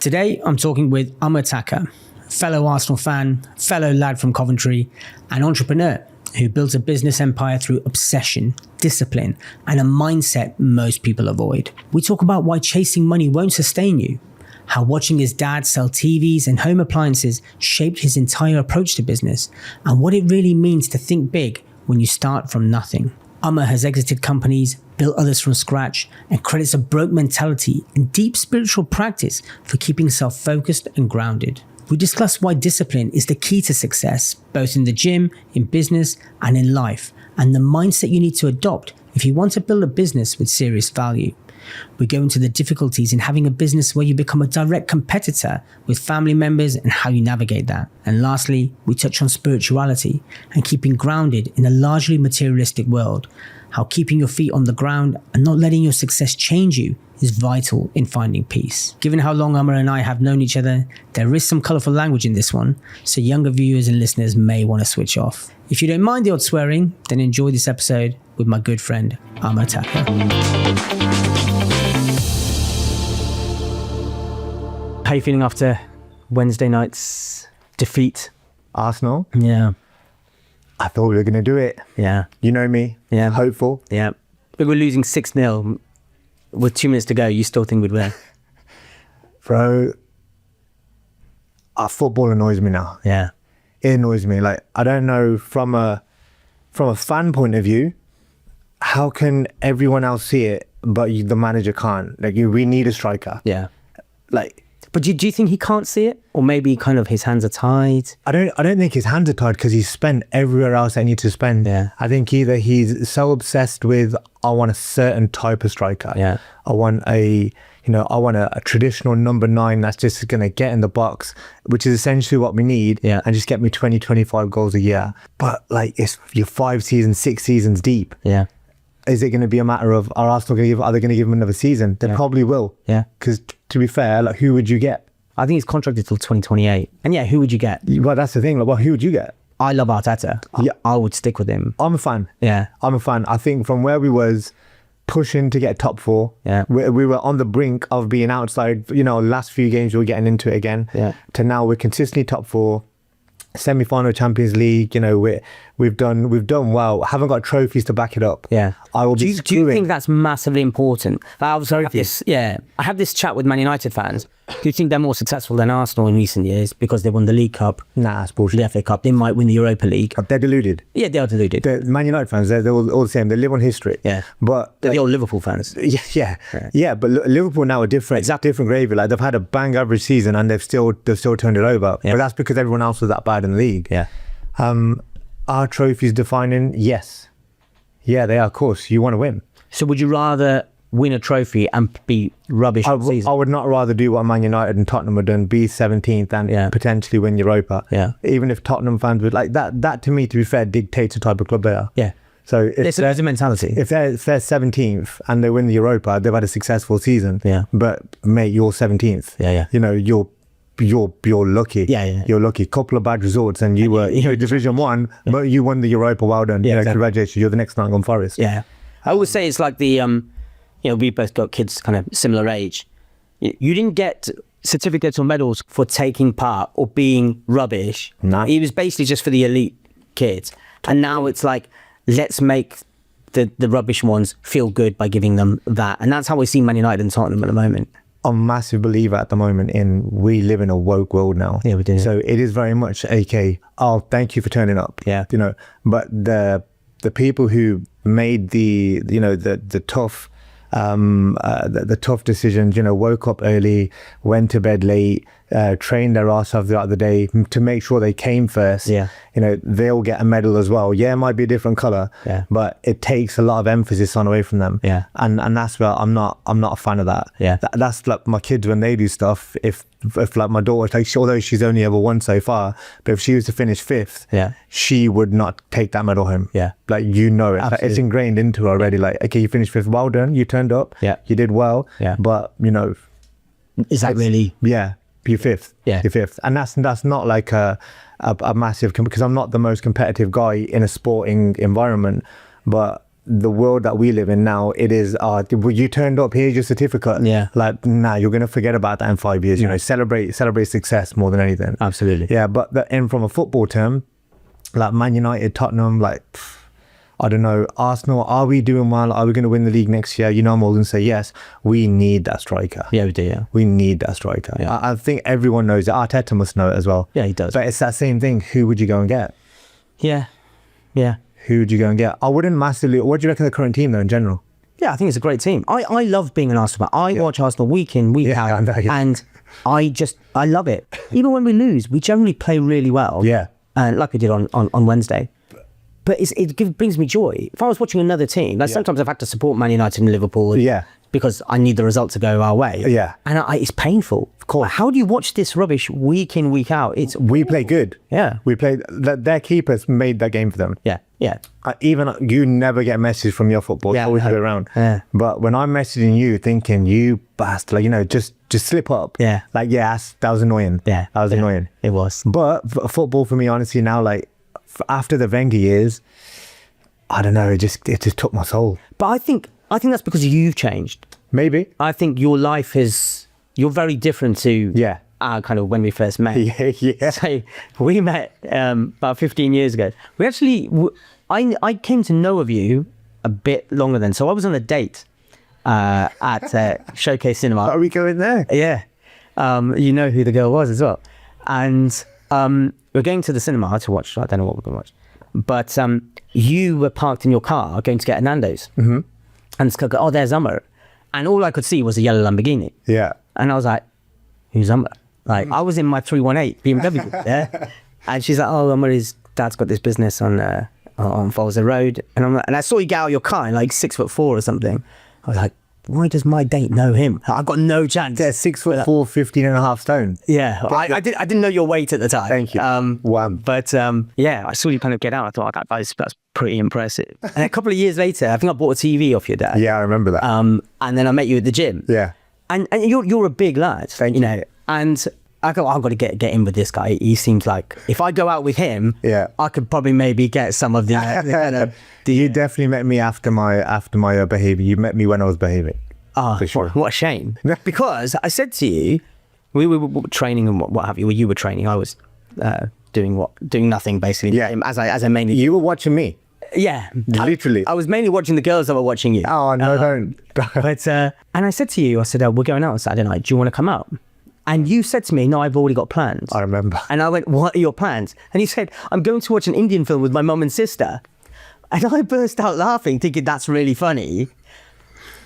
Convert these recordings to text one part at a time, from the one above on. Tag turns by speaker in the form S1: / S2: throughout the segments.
S1: Today, I'm talking with Amar Takhar, fellow Arsenal fan, fellow lad from Coventry, and entrepreneur who built a business empire through obsession, discipline, and a mindset most people avoid. We talk about why chasing money won't sustain you, how watching his dad sell TVs and home appliances shaped his entire approach to business, and what it really means to think big when you start from nothing. Amar has exited companies, built others from scratch, and credits a broke mentality and deep spiritual practice for keeping self-focused and grounded. We discuss why discipline is the key to success, both in the gym, in business, and in life, and the mindset you need to adopt if you want to build a business with serious value. We go into the difficulties in having a business where you become a direct competitor with family members and how you navigate that. And lastly, we touch on spirituality and keeping grounded in a largely materialistic world, how keeping your feet on the ground and not letting your success change you is vital in finding peace. Given how long Amar and I have known each other, there is some colourful language in this one, so younger viewers and listeners may want to switch off. If you don't mind the odd swearing, then enjoy this episode with my good friend, Amar Takhar. How are you feeling after Wednesday night's defeat?
S2: Arsenal?
S1: Yeah.
S2: I thought we were going to do it.
S1: Yeah.
S2: You know me.
S1: Yeah.
S2: Hopeful.
S1: Yeah. We were losing 6-0 with 2 minutes to go. You still think we'd win?
S2: Bro, football annoys me now.
S1: Yeah.
S2: It annoys me. Like, I don't know, from a fan point of view, how can everyone else see it, but the manager can't? Like, we need a striker.
S1: Yeah.
S2: Like...
S1: But do you think he can't see it? Or maybe kind of his hands are tied?
S2: I don't think his hands are tied because he's spent everywhere else I need to spend.
S1: Yeah.
S2: I think either he's so obsessed with, I want a certain type of striker.
S1: Yeah.
S2: I want a traditional number 9 that's just going to get in the box, which is essentially what we need.
S1: Yeah.
S2: And just get me 20, 25 goals a year. But like, it's you're 5 seasons, 6 seasons deep.
S1: Yeah.
S2: Is it going to be a matter of, are they going to give him another season? They probably will.
S1: Yeah.
S2: Because to be fair, like, who would you get?
S1: I think he's contracted till 2028. And yeah, who would you get?
S2: Well, that's the thing. Like, well, who would you get?
S1: I love Arteta.
S2: Yeah.
S1: I would stick with him.
S2: I'm a fan.
S1: Yeah.
S2: I'm a fan. I think from where we was pushing to get top 4,
S1: yeah,
S2: we were on the brink of being outside. You know, last few games we were getting into it again.
S1: Yeah.
S2: To now we're consistently top 4. Semi-final Champions League, you know, we've done well. Haven't got trophies to back it up.
S1: Yeah.
S2: I will
S1: do you think that's massively important? I have this chat with Man United fans who think they're more successful than Arsenal in recent years because they won the League Cup.
S2: Nah, it's bullshit.
S1: The FA Cup. They might win the Europa League.
S2: They're deluded.
S1: Yeah, they are deluded.
S2: The Man United fans, they're all the same. They live on history.
S1: Yeah.
S2: But
S1: they're the old Liverpool fans.
S2: Yeah. But Liverpool now are different.
S1: Exactly.
S2: Different gravy. Like, they've had a bang average season and they've still turned it over.
S1: Yeah.
S2: But that's because everyone else was that bad in the league.
S1: Yeah.
S2: Are trophies defining? Yes. Yeah, they are. Of course, you want to win.
S1: So would you rather win a trophy and be rubbish season?
S2: I would not rather do what Man United and Tottenham have done, be 17th and potentially win Europa.
S1: Yeah.
S2: Even if Tottenham fans would like that. That to me, to be fair, dictates the type of club they are.
S1: Yeah.
S2: So
S1: there's a mentality.
S2: If they're 17th and they win the Europa, they've had a successful season.
S1: Yeah.
S2: But mate, you're 17th.
S1: Yeah.
S2: You know, you're lucky.
S1: Yeah.
S2: You're lucky. Couple of bad results and you were Division 1, but you won the Europa. Well done.
S1: Yeah, exactly.
S2: Congratulations. You're the next Nottingham Forest.
S1: Yeah. I always say it's like the we both got kids kind of similar age. You didn't get certificates or medals for taking part or being rubbish.
S2: No.
S1: It was basically just for the elite kids. And now it's like, let's make the rubbish ones feel good by giving them that. And that's how we see Man United and Tottenham at the moment.
S2: I'm a massive believer at the moment we live in a woke world now.
S1: Yeah, we do.
S2: So it is very much thank you for turning up.
S1: Yeah.
S2: You know, but the people who made the tough the tough decisions, woke up early, went to bed late, trained their ass off throughout the day to make sure they came first.
S1: Yeah.
S2: They'll get a medal as well. Yeah, it might be a different color, but it takes a lot of emphasis away from them.
S1: Yeah.
S2: And that's where I'm not a fan of that.
S1: Yeah.
S2: That's like my kids when they do stuff. If like my daughter, like, although she's only ever won so far, but if she was to finish 5th, she would not take that medal home.
S1: Yeah.
S2: Like, it's ingrained into her already. Like, okay, you finished 5th, well done, you turned up, you did well, but
S1: is that really?
S2: Yeah, you're 5th.
S1: Yeah,
S2: you're 5th, and that's not like a massive, because I'm not the most competitive guy in a sporting environment, but the world that we live in now, it is, you turned up, here's your certificate.
S1: Yeah.
S2: Like, nah, you're going to forget about that in 5 years. You know, celebrate success more than anything.
S1: Absolutely.
S2: Yeah, but and from a football term, like Man United, Tottenham, like, I don't know, Arsenal, are we doing well? Are we going to win the league next year? You know, I'm all going to say yes. We need that striker.
S1: Yeah, we do, yeah.
S2: We need that striker.
S1: Yeah.
S2: I think everyone knows it. Arteta must know it as well.
S1: Yeah, he does.
S2: But it's that same thing. Who would you go and get?
S1: Yeah. Yeah.
S2: Who would you go and get? I wouldn't massively... What do you reckon of the current team, though, in general?
S1: Yeah, I think it's a great team. I love being an Arsenal fan. I watch Arsenal week in, week out.
S2: I know, yeah.
S1: And I love it. Even when we lose, we generally play really well.
S2: Yeah.
S1: Like we did on Wednesday. But it brings me joy. If I was watching another team, like sometimes I've had to support Man United and Liverpool because I need the result to go our way.
S2: Yeah.
S1: And it's painful. Of course. Like, how do you watch this rubbish week in, week out?
S2: We play good.
S1: Yeah.
S2: We play... Their keepers made that game for them.
S1: Yeah. Yeah.
S2: Even you never get messages from your football. It's always go around.
S1: Yeah.
S2: But when I'm messaging you thinking, you bastard, like, you know, just slip up.
S1: Yeah.
S2: Like, yes, that was annoying.
S1: Yeah.
S2: That was annoying.
S1: It was.
S2: But football for me, honestly, now, like, after the Wenger years, I don't know, it just took my soul.
S1: But I think that's because you've changed.
S2: Maybe.
S1: I think your life you're very different to kind of when we first met.
S2: Yeah.
S1: So we met about 15 years ago. We actually, I came to know of you a bit longer than. So I was on a date at Showcase Cinema.
S2: Are we going there?
S1: Yeah. You know who the girl was as well. And we're going to the cinema to watch, I don't know what we're going to watch. But you were parked in your car going to get a Nando's. Mm-hmm. And this girl goes, oh, there's Amar. And all I could see was a yellow Lamborghini. Yeah. And I was like, who's Amar? Like, I was in my 318 BMW. Yeah. And she's like, oh, Amar's dad's got this business on Folser Road. And I saw you get out of your car, like 6'4" or something. I was like, why does my date know him? I got no chance.
S2: They're 6'4", 15 and a half stone.
S1: Yeah, I didn't know your weight at the time.
S2: Thank you. Wow.
S1: But I saw you kind of get out. I thought, that's pretty impressive. And a couple of years later, I think I bought a TV off your dad.
S2: Yeah, I remember that.
S1: And then I met you at the gym.
S2: Yeah.
S1: And you're a big lad.
S2: Thank you.
S1: You know, and I go, I've got to get in with this guy. He seems like if I go out with him, I could probably maybe get some of the.
S2: You definitely met me after my behaviour. You met me when I was behaving.
S1: Oh, for sure. What a shame! Because I said to you, we were training and what have you. Well, you were training. I was doing nothing basically.
S2: Yeah.
S1: As I mainly.
S2: You were watching me.
S1: Yeah,
S2: literally.
S1: I was mainly watching the girls that were watching you.
S2: Oh no, don't.
S1: But and I said to you, I said, we're going out on Saturday night. Do you want to come out? And you said to me, no, I've already got plans.
S2: I remember.
S1: And I went, what are your plans? And you said, I'm going to watch an Indian film with my mum and sister. And I burst out laughing, thinking that's really funny.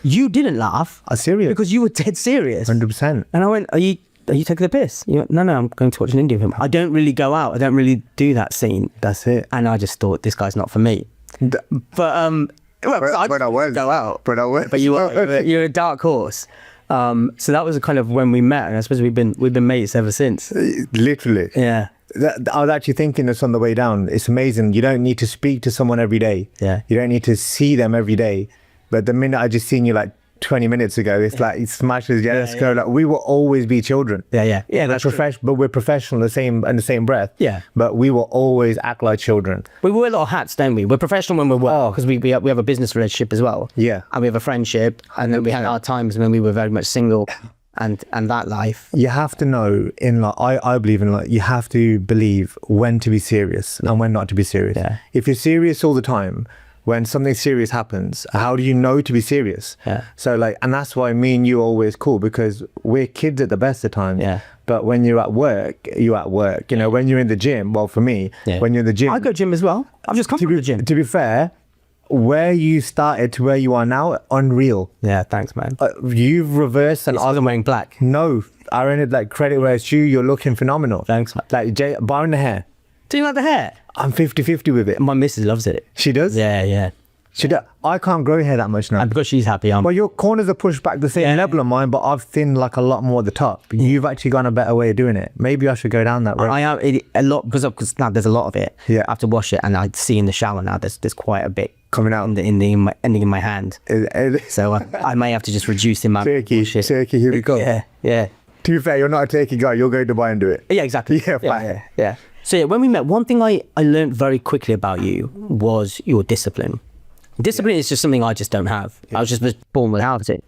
S1: You didn't laugh.
S2: I'm serious.
S1: Because you were dead serious.
S2: 100%.
S1: And I went, are you taking the piss? You went, no, I'm going to watch an Indian film. I don't really go out. I don't really do that scene.
S2: That's it.
S1: And I just thought, this guy's not for me. But
S2: I was.
S1: Go out.
S2: But I was.
S1: But you're a dark horse. So that was kind of when we met, and I suppose we've been mates ever since.
S2: Literally.
S1: Yeah.
S2: I was actually thinking this on the way down. It's amazing. You don't need to speak to someone every day.
S1: Yeah.
S2: You don't need to see them every day. But the minute I just seen you like 20 minutes ago, it's like it smashes. Yeah, let's go. Like, we will always be children.
S1: Yeah. That's
S2: but we're professional in the same breath.
S1: Yeah.
S2: But we will always act like children.
S1: We wear a lot of hats, don't we? We're professional when we work because we have a business relationship as well.
S2: Yeah.
S1: And we have a friendship, and then we had our times when we were very much single, and that life.
S2: You have to know I believe in you have to believe when to be serious and when not to be serious.
S1: Yeah.
S2: If you're serious all the time, when something serious happens, how do you know to be serious?
S1: Yeah.
S2: So and that's why me and you are always cool, because we're kids at the best of times.
S1: Yeah.
S2: But when you're at work, you're at work. You know, when you're in the gym, well, for me, when you're in the gym.
S1: I go gym as well. I've just come from the gym.
S2: To be fair, where you started to where you are now, unreal.
S1: Yeah, thanks, man.
S2: You've reversed, and
S1: I'm wearing black.
S2: No, Arun, credit where it's due. You're looking phenomenal.
S1: Thanks, man.
S2: Barring the hair.
S1: Do you like the hair?
S2: I'm 50-50 with it.
S1: My missus loves it.
S2: She does?
S1: Yeah.
S2: I can't grow hair that much now.
S1: And because she's happy,
S2: Well, your corners are pushed back the same level of mine, but I've thinned a lot more at the top. You've actually gone a better way of doing it. Maybe I should go down that road.
S1: I am a lot because now there's a lot of it.
S2: Yeah.
S1: I have to wash it, and I see in the shower now there's quite a bit
S2: coming out
S1: ending in my hand. So I may have to just reduce the amount.
S2: Turkey, here we go.
S1: Yeah.
S2: To be fair, you're not a turkey guy. You'll go to Dubai and do it.
S1: Yeah, exactly.
S2: Yeah.
S1: So when we met, one thing I learned very quickly about you was your discipline. Discipline is just something I just don't have. I was just born without it.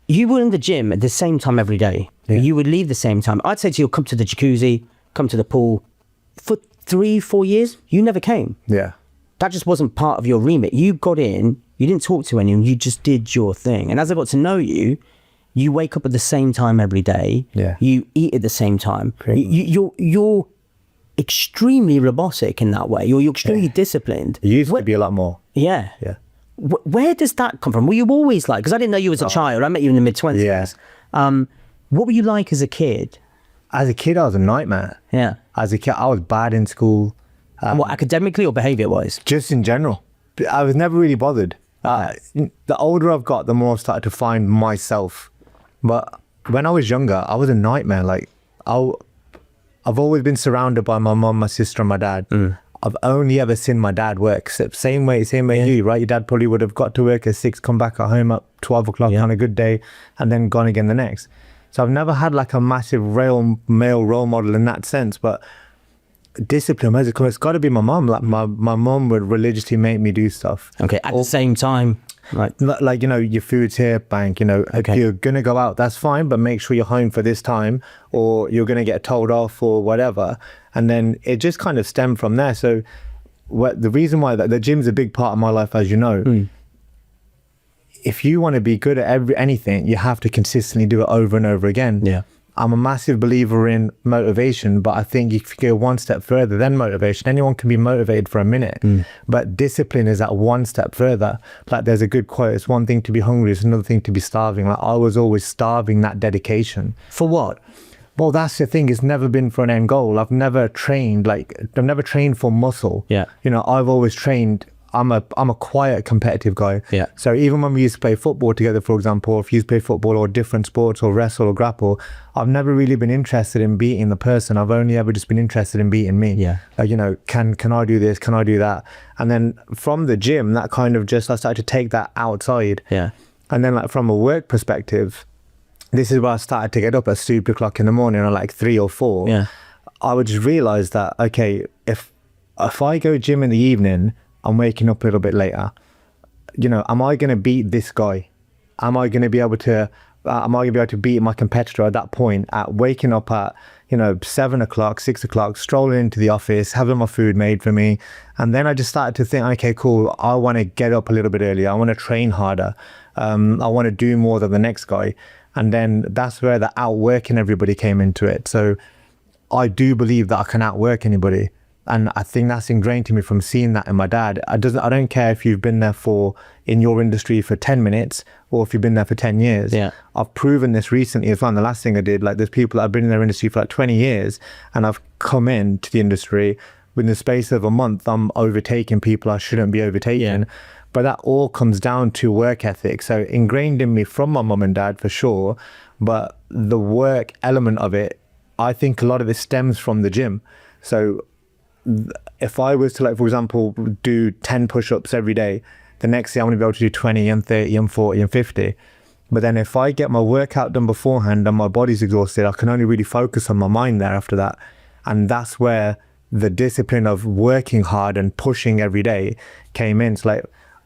S1: You were in the gym at the same time every day. Yeah. You would leave the same time. I'd say to you, come to the jacuzzi, come to the pool. For 3-4 years, you never came.
S2: Yeah.
S1: That just wasn't part of your remit. You got in, you didn't talk to anyone, you just did your thing. And as I got to know you, you wake up at the same time every day.
S2: Yeah.
S1: You eat at the same time. You're extremely robotic in that way. You're extremely disciplined.
S2: You used to be a lot more.
S1: Yeah.
S2: Yeah.
S1: Where does that come from? Were you always like, because I didn't know you as a child. I met you in the mid-20s.
S2: Yeah.
S1: What were you like as a kid?
S2: As a kid, I was a nightmare.
S1: Yeah.
S2: As a kid, I was bad in school.
S1: What, academically or behavior-wise?
S2: Just in general. I was never really bothered. The older I've got, the more I've started to find myself. But when I was younger, I was a nightmare. Like, I've always been surrounded by my mum, my sister, and my dad. I've only ever seen my dad work. Same way you, right? Your dad probably would have got to work at 6, come back at home at 12 o'clock on a good day, and then gone again the next. So I've never had like a massive male role model in that sense. But discipline, it's got to be my mum. Like my mum would religiously make me do stuff.
S1: Okay, at the same time. Right.
S2: Like, you know, your food's here, bank, you know, if you're going to go out, that's fine, but make sure you're home for this time or you're going to get told off or whatever. And then it just kind of stemmed from there. So the reason why the gym's a big part of my life, as you know, if you want to be good at anything, you have to consistently do it over and over again. Yeah. I'm a massive believer in motivation, but I think if you go one step further than motivation, anyone can be motivated for a minute, but discipline is that one step further. Like there's a good quote, it's one thing to be hungry, it's another thing to be starving. Like I was always starving that dedication.
S1: For what?
S2: Well, that's the thing. It's never been for an end goal. I've never trained for muscle. Yeah. You know, I've always trained. I'm a quiet competitive guy. Yeah. So even when we used to play football together, for example, if you used to play football or different sports or wrestle or grapple, I've never really been interested in beating the person. I've only ever just been interested in beating me. Yeah. Like, you know, can I do this? Can I do that? And then from the gym, that kind of I started to take that outside. Yeah. And then like from a work perspective, this is where I started to get up at stupid o'clock in the morning or like 3 or 4. Yeah. I would just realize that, okay, if I go gym in the evening, I'm waking up a little bit later. You know, am I going to beat this guy? Am I going to be able to beat my competitor at that point at waking up at, you know, 7 o'clock, 6 o'clock, strolling into the office, having my food made for me. And then I just started to think, okay, cool. I want to get up a little bit earlier. I want to train harder. I want to do more than the next guy. And then that's where the outworking everybody came into it. So I do believe that I can outwork anybody. And I think that's ingrained to me from seeing that in my dad. I don't care if you've been there in your industry for 10 minutes or if you've been there for 10 years. Yeah. I've proven this recently as well. And the last thing I did, like there's people that have been in their industry for like 20 years and I've come into the industry within the space of a month, I'm overtaking people I shouldn't be overtaking. Yeah. But that all comes down to work ethic. So ingrained in me from my mum and dad for sure. But the work element of it, I think a lot of it stems from the gym. So if I was to, like, for example, do 10 push-ups every day, the next day I'm going to be able to do 20 and 30 and 40 and 50. But then if I get my workout done beforehand and my body's exhausted, I can only really focus on my mind there after that. And that's where the discipline of working hard and pushing every day came in. So like,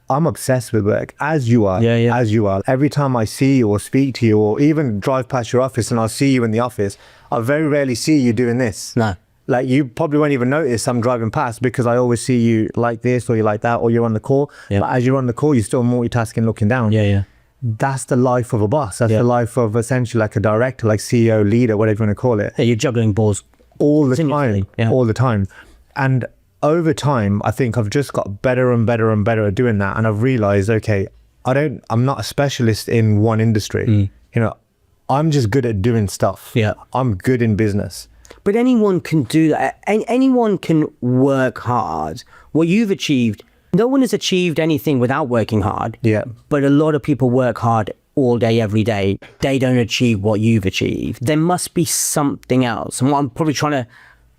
S2: I'm obsessed with work, as you are, as you are. Every time I see you or speak to you or even drive past your office and I'll see you in the office, I very rarely see you doing this. No. Like you probably won't even notice I'm driving past because I always see you like this or you like that or you're on the call. Yep. But as you're on the call, you're still multitasking, looking down. Yeah, yeah. That's the life of a boss. That's the life of essentially like a director, like CEO, leader, whatever you want to call it.
S1: Yeah, you're juggling balls
S2: all the time, all the time. And over time, I think I've just got better and better and better at doing that. And I've realized, okay, I'm not a specialist in one industry. You know, I'm just good at doing stuff. Yeah. I'm good in business.
S1: But anyone can do that. Anyone can work hard. What you've achieved, no one has achieved anything without working hard. Yeah. But a lot of people work hard all day, every day. They don't achieve what you've achieved. There must be something else. And what I'm probably trying to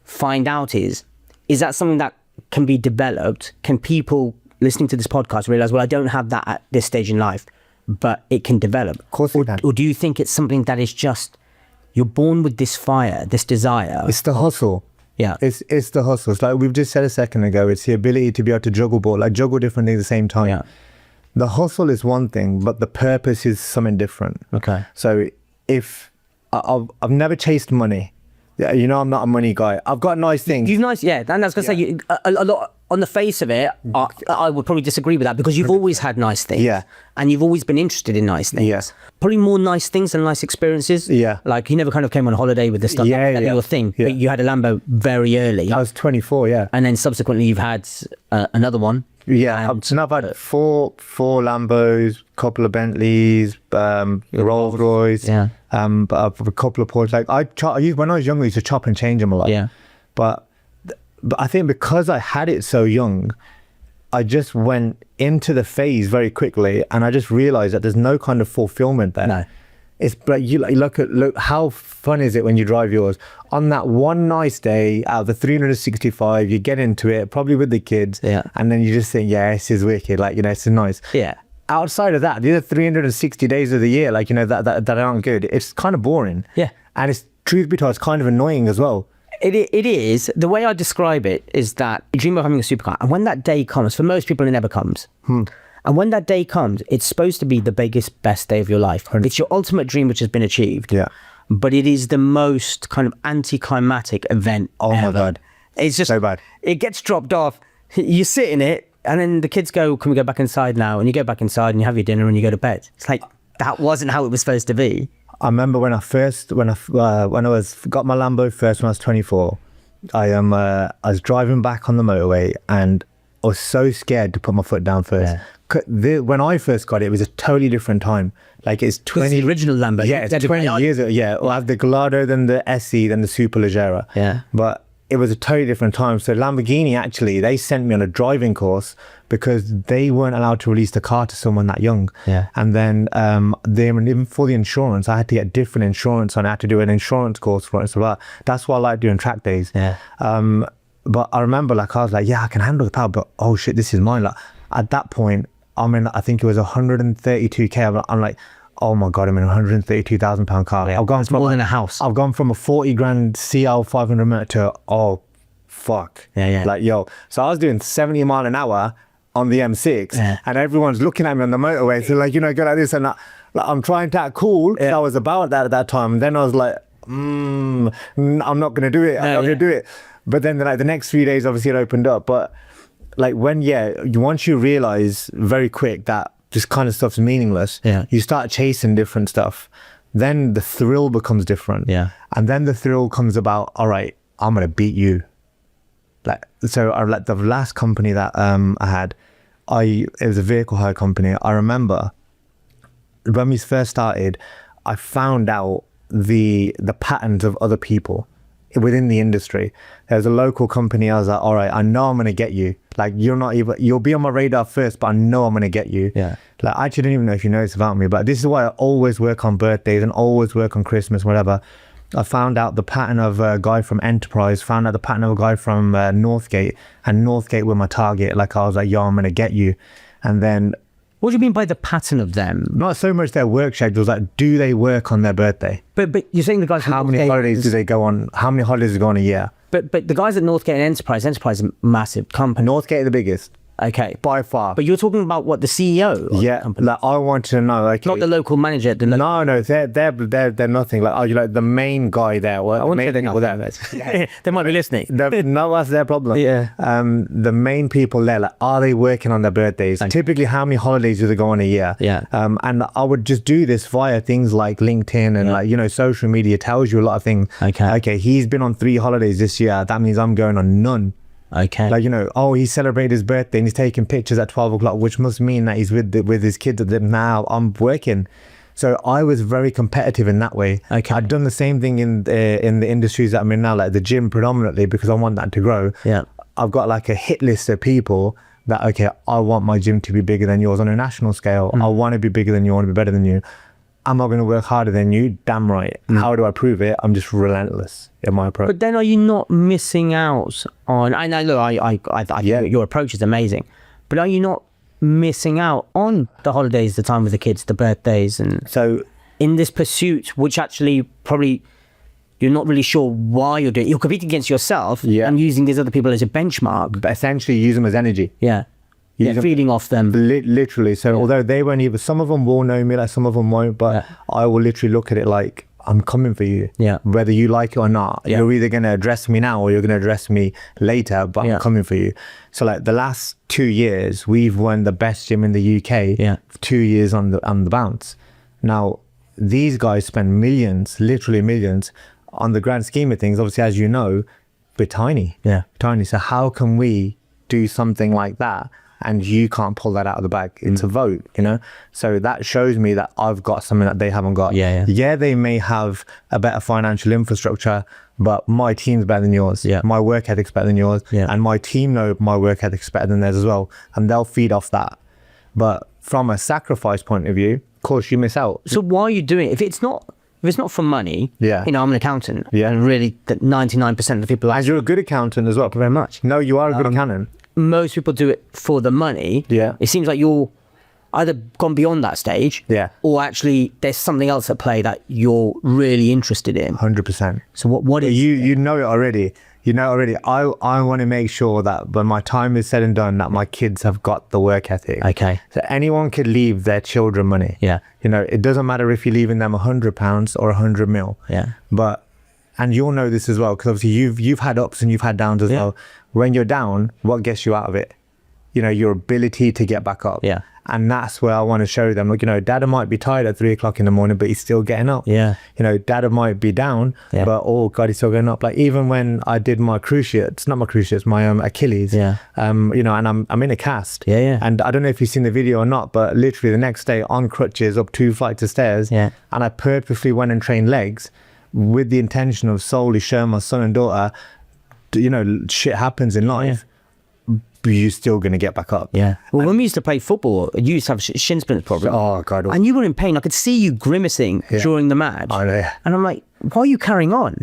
S1: find out is that something that can be developed? Can people listening to this podcast realize, well, I don't have that at this stage in life, but it can develop?
S2: Of course it can.
S1: Or do you think it's something that is just, you're born with this fire, this desire?
S2: It's the hustle.
S1: Yeah.
S2: It's the hustle. It's like we've just said a second ago, it's the ability to be able to juggle different things at the same time.
S1: Yeah.
S2: The hustle is one thing, but the purpose is something different.
S1: Okay.
S2: So if I've never chased money, yeah, you know, I'm not a money guy. I've got nice things.
S1: You've nice, yeah. And I was gonna say, a lot on the face of it, I would probably disagree with that because you've always had nice things.
S2: Yeah.
S1: And you've always been interested in nice things.
S2: Yes.
S1: Probably more nice things than nice experiences.
S2: Yeah.
S1: Like you never kind of came on holiday with this stuff.
S2: Yeah,
S1: that
S2: yeah.
S1: your thing.
S2: Yeah.
S1: But you had a Lambo very early.
S2: I was 24, yeah.
S1: And then subsequently you've had another one.
S2: Yeah, so I've had four Lambos, couple of Bentleys, Rolls Royce,
S1: Yeah.
S2: but I've a couple of Porsche. Like when I was younger, I used to chop and change them a lot.
S1: Yeah.
S2: But I think because I had it so young, I just went into the phase very quickly, and I just realized that there's no kind of fulfillment there. No. But you look how fun is it when you drive yours on that one nice day out of the 365, you get into it probably with the kids,
S1: yeah,
S2: and then you just think, yeah, this is wicked, like, you know, it's nice.
S1: Yeah.
S2: Outside of that, the other 360 days of the year, like, you know, that aren't good, it's kind of boring.
S1: Yeah.
S2: And it's, truth be told, it's kind of annoying as well.
S1: It is. The way I describe it is that you dream of having a supercar, and when that day comes, for most people it never comes. And when that day comes, it's supposed to be the biggest, best day of your life. It's your ultimate dream which has been achieved.
S2: Yeah.
S1: But it is the most kind of anticlimactic event ever.
S2: My God.
S1: It's just
S2: so bad.
S1: It gets dropped off. You sit in it, and then the kids go, "Can we go back inside now?" And you go back inside and you have your dinner and you go to bed. It's like, that wasn't how it was supposed to be.
S2: I remember when I got my Lambo first when I was 24, I was driving back on the motorway and I was so scared to put my foot down first.
S1: Yeah.
S2: When I first got it, it was a totally different time. Like it's 20
S1: the original Lambo.
S2: Yeah, it's 20 years ago. Yeah, I have the Gallardo, then the SE, then the Superleggera.
S1: Yeah.
S2: But it was a totally different time. So Lamborghini, actually, they sent me on a driving course because they weren't allowed to release the car to someone that young.
S1: Yeah.
S2: And then even for the insurance, I had to get different insurance and I had to do an insurance course for it. So that's why I like doing track days.
S1: Yeah.
S2: But I remember, like, I was like, yeah, I can handle the power, but oh shit, this is mine. Like at that point, I think it was 132k. I'm like, oh my God, I'm in a £132,000 car.
S1: Yeah.
S2: I've gone from
S1: more than a house.
S2: I've gone from a 40 grand CL 500 meter to, oh, fuck.
S1: Yeah.
S2: Like, yo. So I was doing 70 mile an hour on the M6 and everyone's looking at me on the motorway. So like, you know, go like this and I'm trying to act cool. I was about that at that time. And then I was like, I'm not going to do it. I'm not going to do it. But then like the next 3 days, obviously it opened up. But like once you realize very quick that this kind of stuff's meaningless, you start chasing different stuff, then the thrill becomes different.
S1: Yeah.
S2: And then the thrill comes about, all right, I'm going to beat you. Like, so like the last company that I had, it was a vehicle hire company. I remember when we first started, I found out the patterns of other people within the industry. There's a local company. I was like, all right, I know I'm going to get you. Like, you'll be on my radar first, but I know I'm going to get you.
S1: Yeah.
S2: Like, I actually don't even know if you know this about me, but this is why I always work on birthdays and always work on Christmas, whatever. I found out the pattern of a guy from Enterprise, found out the pattern of a guy from Northgate, and Northgate were my target. Like, I was like, yo, I'm going to get you. And then...
S1: What do you mean by the pattern of them?
S2: Not so much their work schedules, like, do they work on their birthday?
S1: But you're saying the guys...
S2: How many holidays do they go on? How many holidays do they go on a year?
S1: But the guys at Northgate and Enterprise is a massive company.
S2: Northgate are the biggest.
S1: Okay.
S2: By far.
S1: But you're talking about what, the CEO of the company?
S2: Like, I want to know, okay.
S1: Not the local manager.
S2: No, they're nothing. Like, are you like the main guy there?
S1: I wouldn't say they're not there. They might be listening.
S2: No, that's their problem.
S1: Yeah.
S2: The main people there, like, are they working on their birthdays? Okay. Typically, how many holidays do they go on a year?
S1: Yeah.
S2: And I would just do this via things like LinkedIn and like, you know, social media tells you a lot of things. Okay, he's been on 3 holidays this year. That means I'm going on none.
S1: Okay.
S2: Like, you know, oh, he celebrated his birthday and he's taking pictures at 12 o'clock, which must mean that he's with his kids at them now. I'm working. So I was very competitive in that way.
S1: Okay.
S2: I'd done the same thing in the industries that I'm in now, like the gym predominantly, because I want that to grow.
S1: Yeah.
S2: I've got like a hit list of people that, okay, I want my gym to be bigger than yours on a national scale. I want to be bigger than you. I want to be better than you. Am I going to work harder than you? Damn right. How do I prove it? I'm just relentless in my approach.
S1: But then are you not missing out on... I know, look, I think your approach is amazing. But are you not missing out on the holidays, the time with the kids, the birthdays? And
S2: so
S1: in this pursuit, which actually probably you're not really sure why you're doing it. You're competing against yourself and using these other people as a benchmark.
S2: But essentially use them as energy.
S1: Feeding off them.
S2: Literally. So although they won't even, some of them will know me, like some of them won't, but I will literally look at it like, I'm coming for you. Whether you like it or not. You're either going to address me now or you're going to address me later, but I'm coming for you. So like the last 2 years, we've won the best gym in the UK, 2 years on the bounce. Now, these guys spend millions, literally millions, on the grand scheme of things. Obviously, as you know, we're tiny. Tiny. So how can we do something like that and you can't pull that out of the bag? It's a vote, you know? So that shows me that I've got something that they haven't got. They may have a better financial infrastructure, but my team's better than yours. My work ethic's better than yours. And my team know my work ethic's better than theirs as well. And they'll feed off that. But from a sacrifice point of view, of course you miss out.
S1: So why are you doing it? If it's not for money, you know, I'm an accountant. And really, that 99% of the people...
S2: And you're a good accountant as well.
S1: Very much.
S2: No, you are a good accountant.
S1: Most people do it for the money. It seems like you're either gone beyond that stage, or actually there's something else at play that you're really interested in.
S2: 100%.
S1: So what is
S2: you know it already. You know already. I want to make sure that when my time is said and done, that my kids have got the work ethic. So anyone could leave their children money. You know, it doesn't matter if you're leaving them £100 or 100 mil. But, and you'll know this as well, because obviously you've had ups and you've had downs as well. When you're down, what gets you out of it? You know, your ability to get back up. And that's where I want to show them, like, you know, Dad might be tired at 3 o'clock in the morning, but he's still getting up. You know, Dad might be down, but oh God, he's still getting up. Like even when I did my cruciates, not my cruciates, my Achilles, you know, and I'm in a cast. And I don't know if you've seen the video or not, but literally the next day on crutches up 2 flights of stairs. And I purposely went and trained legs with the intention of solely showing my son and daughter, you know, shit happens in life. You're still going to get back up.
S1: Well, when we used to play football, you used to have shin splints problem.
S2: Oh God.
S1: And you were in pain. I could see you grimacing during the match.
S2: I know.
S1: And I'm like, why are you carrying on?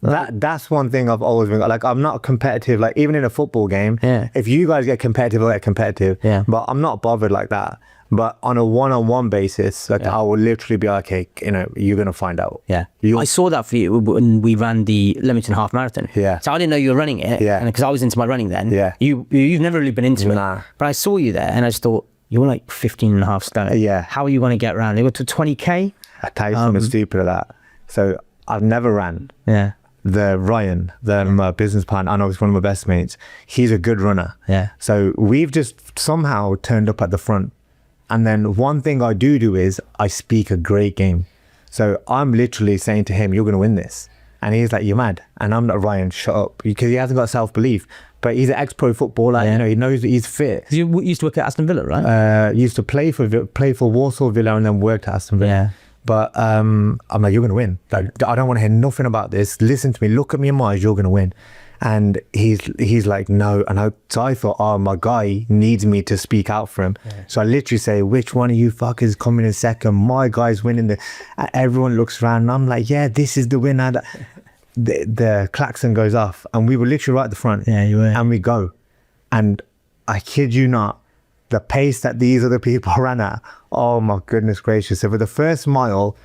S2: That's one thing I've always been like, I'm not competitive. Like even in a football game, if you guys get competitive, I'll get competitive. But I'm not bothered like that. But on a one-on-one basis, like I will literally be like, okay, you know, you're going to find out.
S1: I saw that for you when we ran the Leamington Half Marathon. So I didn't know you were running it. And because I was into my running then. You've never really been into it. But I saw you there and I just thought, you're like 15 and a half stone. How are you going to get around? You got to 20K?
S2: I tell you something stupid of that. So I've never ran. The Ryan, my business partner, I know he's one of my best mates. He's a good runner. So we've just somehow turned up at the front. And then one thing I do is I speak a great game. So I'm literally saying to him, you're going to win this. And he's like, you're mad. And I'm like, Ryan, shut up. Because he hasn't got self-belief. But he's an ex-pro footballer. You know, he knows he's fit.
S1: You used to work at Aston Villa, right?
S2: Used to play for Warsaw Villa and then worked at Aston Villa. But I'm like, you're going to win. Like, I don't want to hear nothing about this. Listen to me. Look at me in my eyes. You're going to win. And he's like, no. And so I thought, oh, my guy needs me to speak out for him. So I literally say, which one of you fuckers coming in second? My guy's winning. And everyone looks around and I'm like, yeah, this is the winner. The klaxon goes off and we were literally right at the front.
S1: You were.
S2: And we go. And I kid you not, the pace that these other people ran at, oh my goodness gracious. So for the first mile,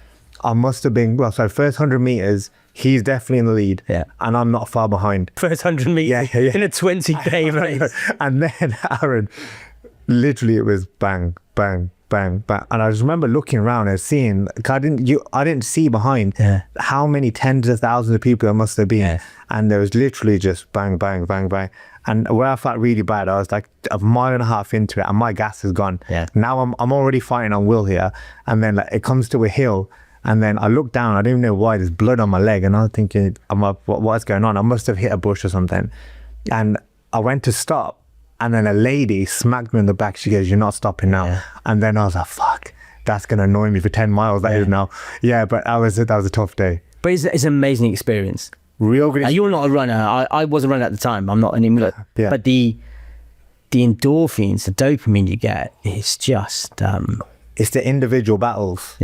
S2: I must have been, first 100 meters, he's definitely in the lead. And I'm not far behind.
S1: First 100 meters in a 20K race.
S2: And then Aaron, literally it was bang, bang, bang, bang. And I just remember looking around and seeing, I didn't see behind how many tens of thousands of people there must have been. And there was literally just bang, bang, bang, bang. And where I felt really bad, I was like a mile and a half into it and my gas is gone. Now I'm already fighting on will here. And then like, it comes to a hill. And then I looked down, I didn't even know why, there's blood on my leg. And I was thinking, what's going on? I must have hit a bush or something. And I went to stop. And then a lady smacked me in the back. She goes, you're not stopping now. And then I was like, fuck, that's going to annoy me for 10 miles. That is now. But that was a tough day.
S1: But it's an amazing experience.
S2: Real good.
S1: You're not a runner. I was a runner at the time. I'm not anymore. But the endorphins, the dopamine you get, it's just...
S2: it's the individual battles.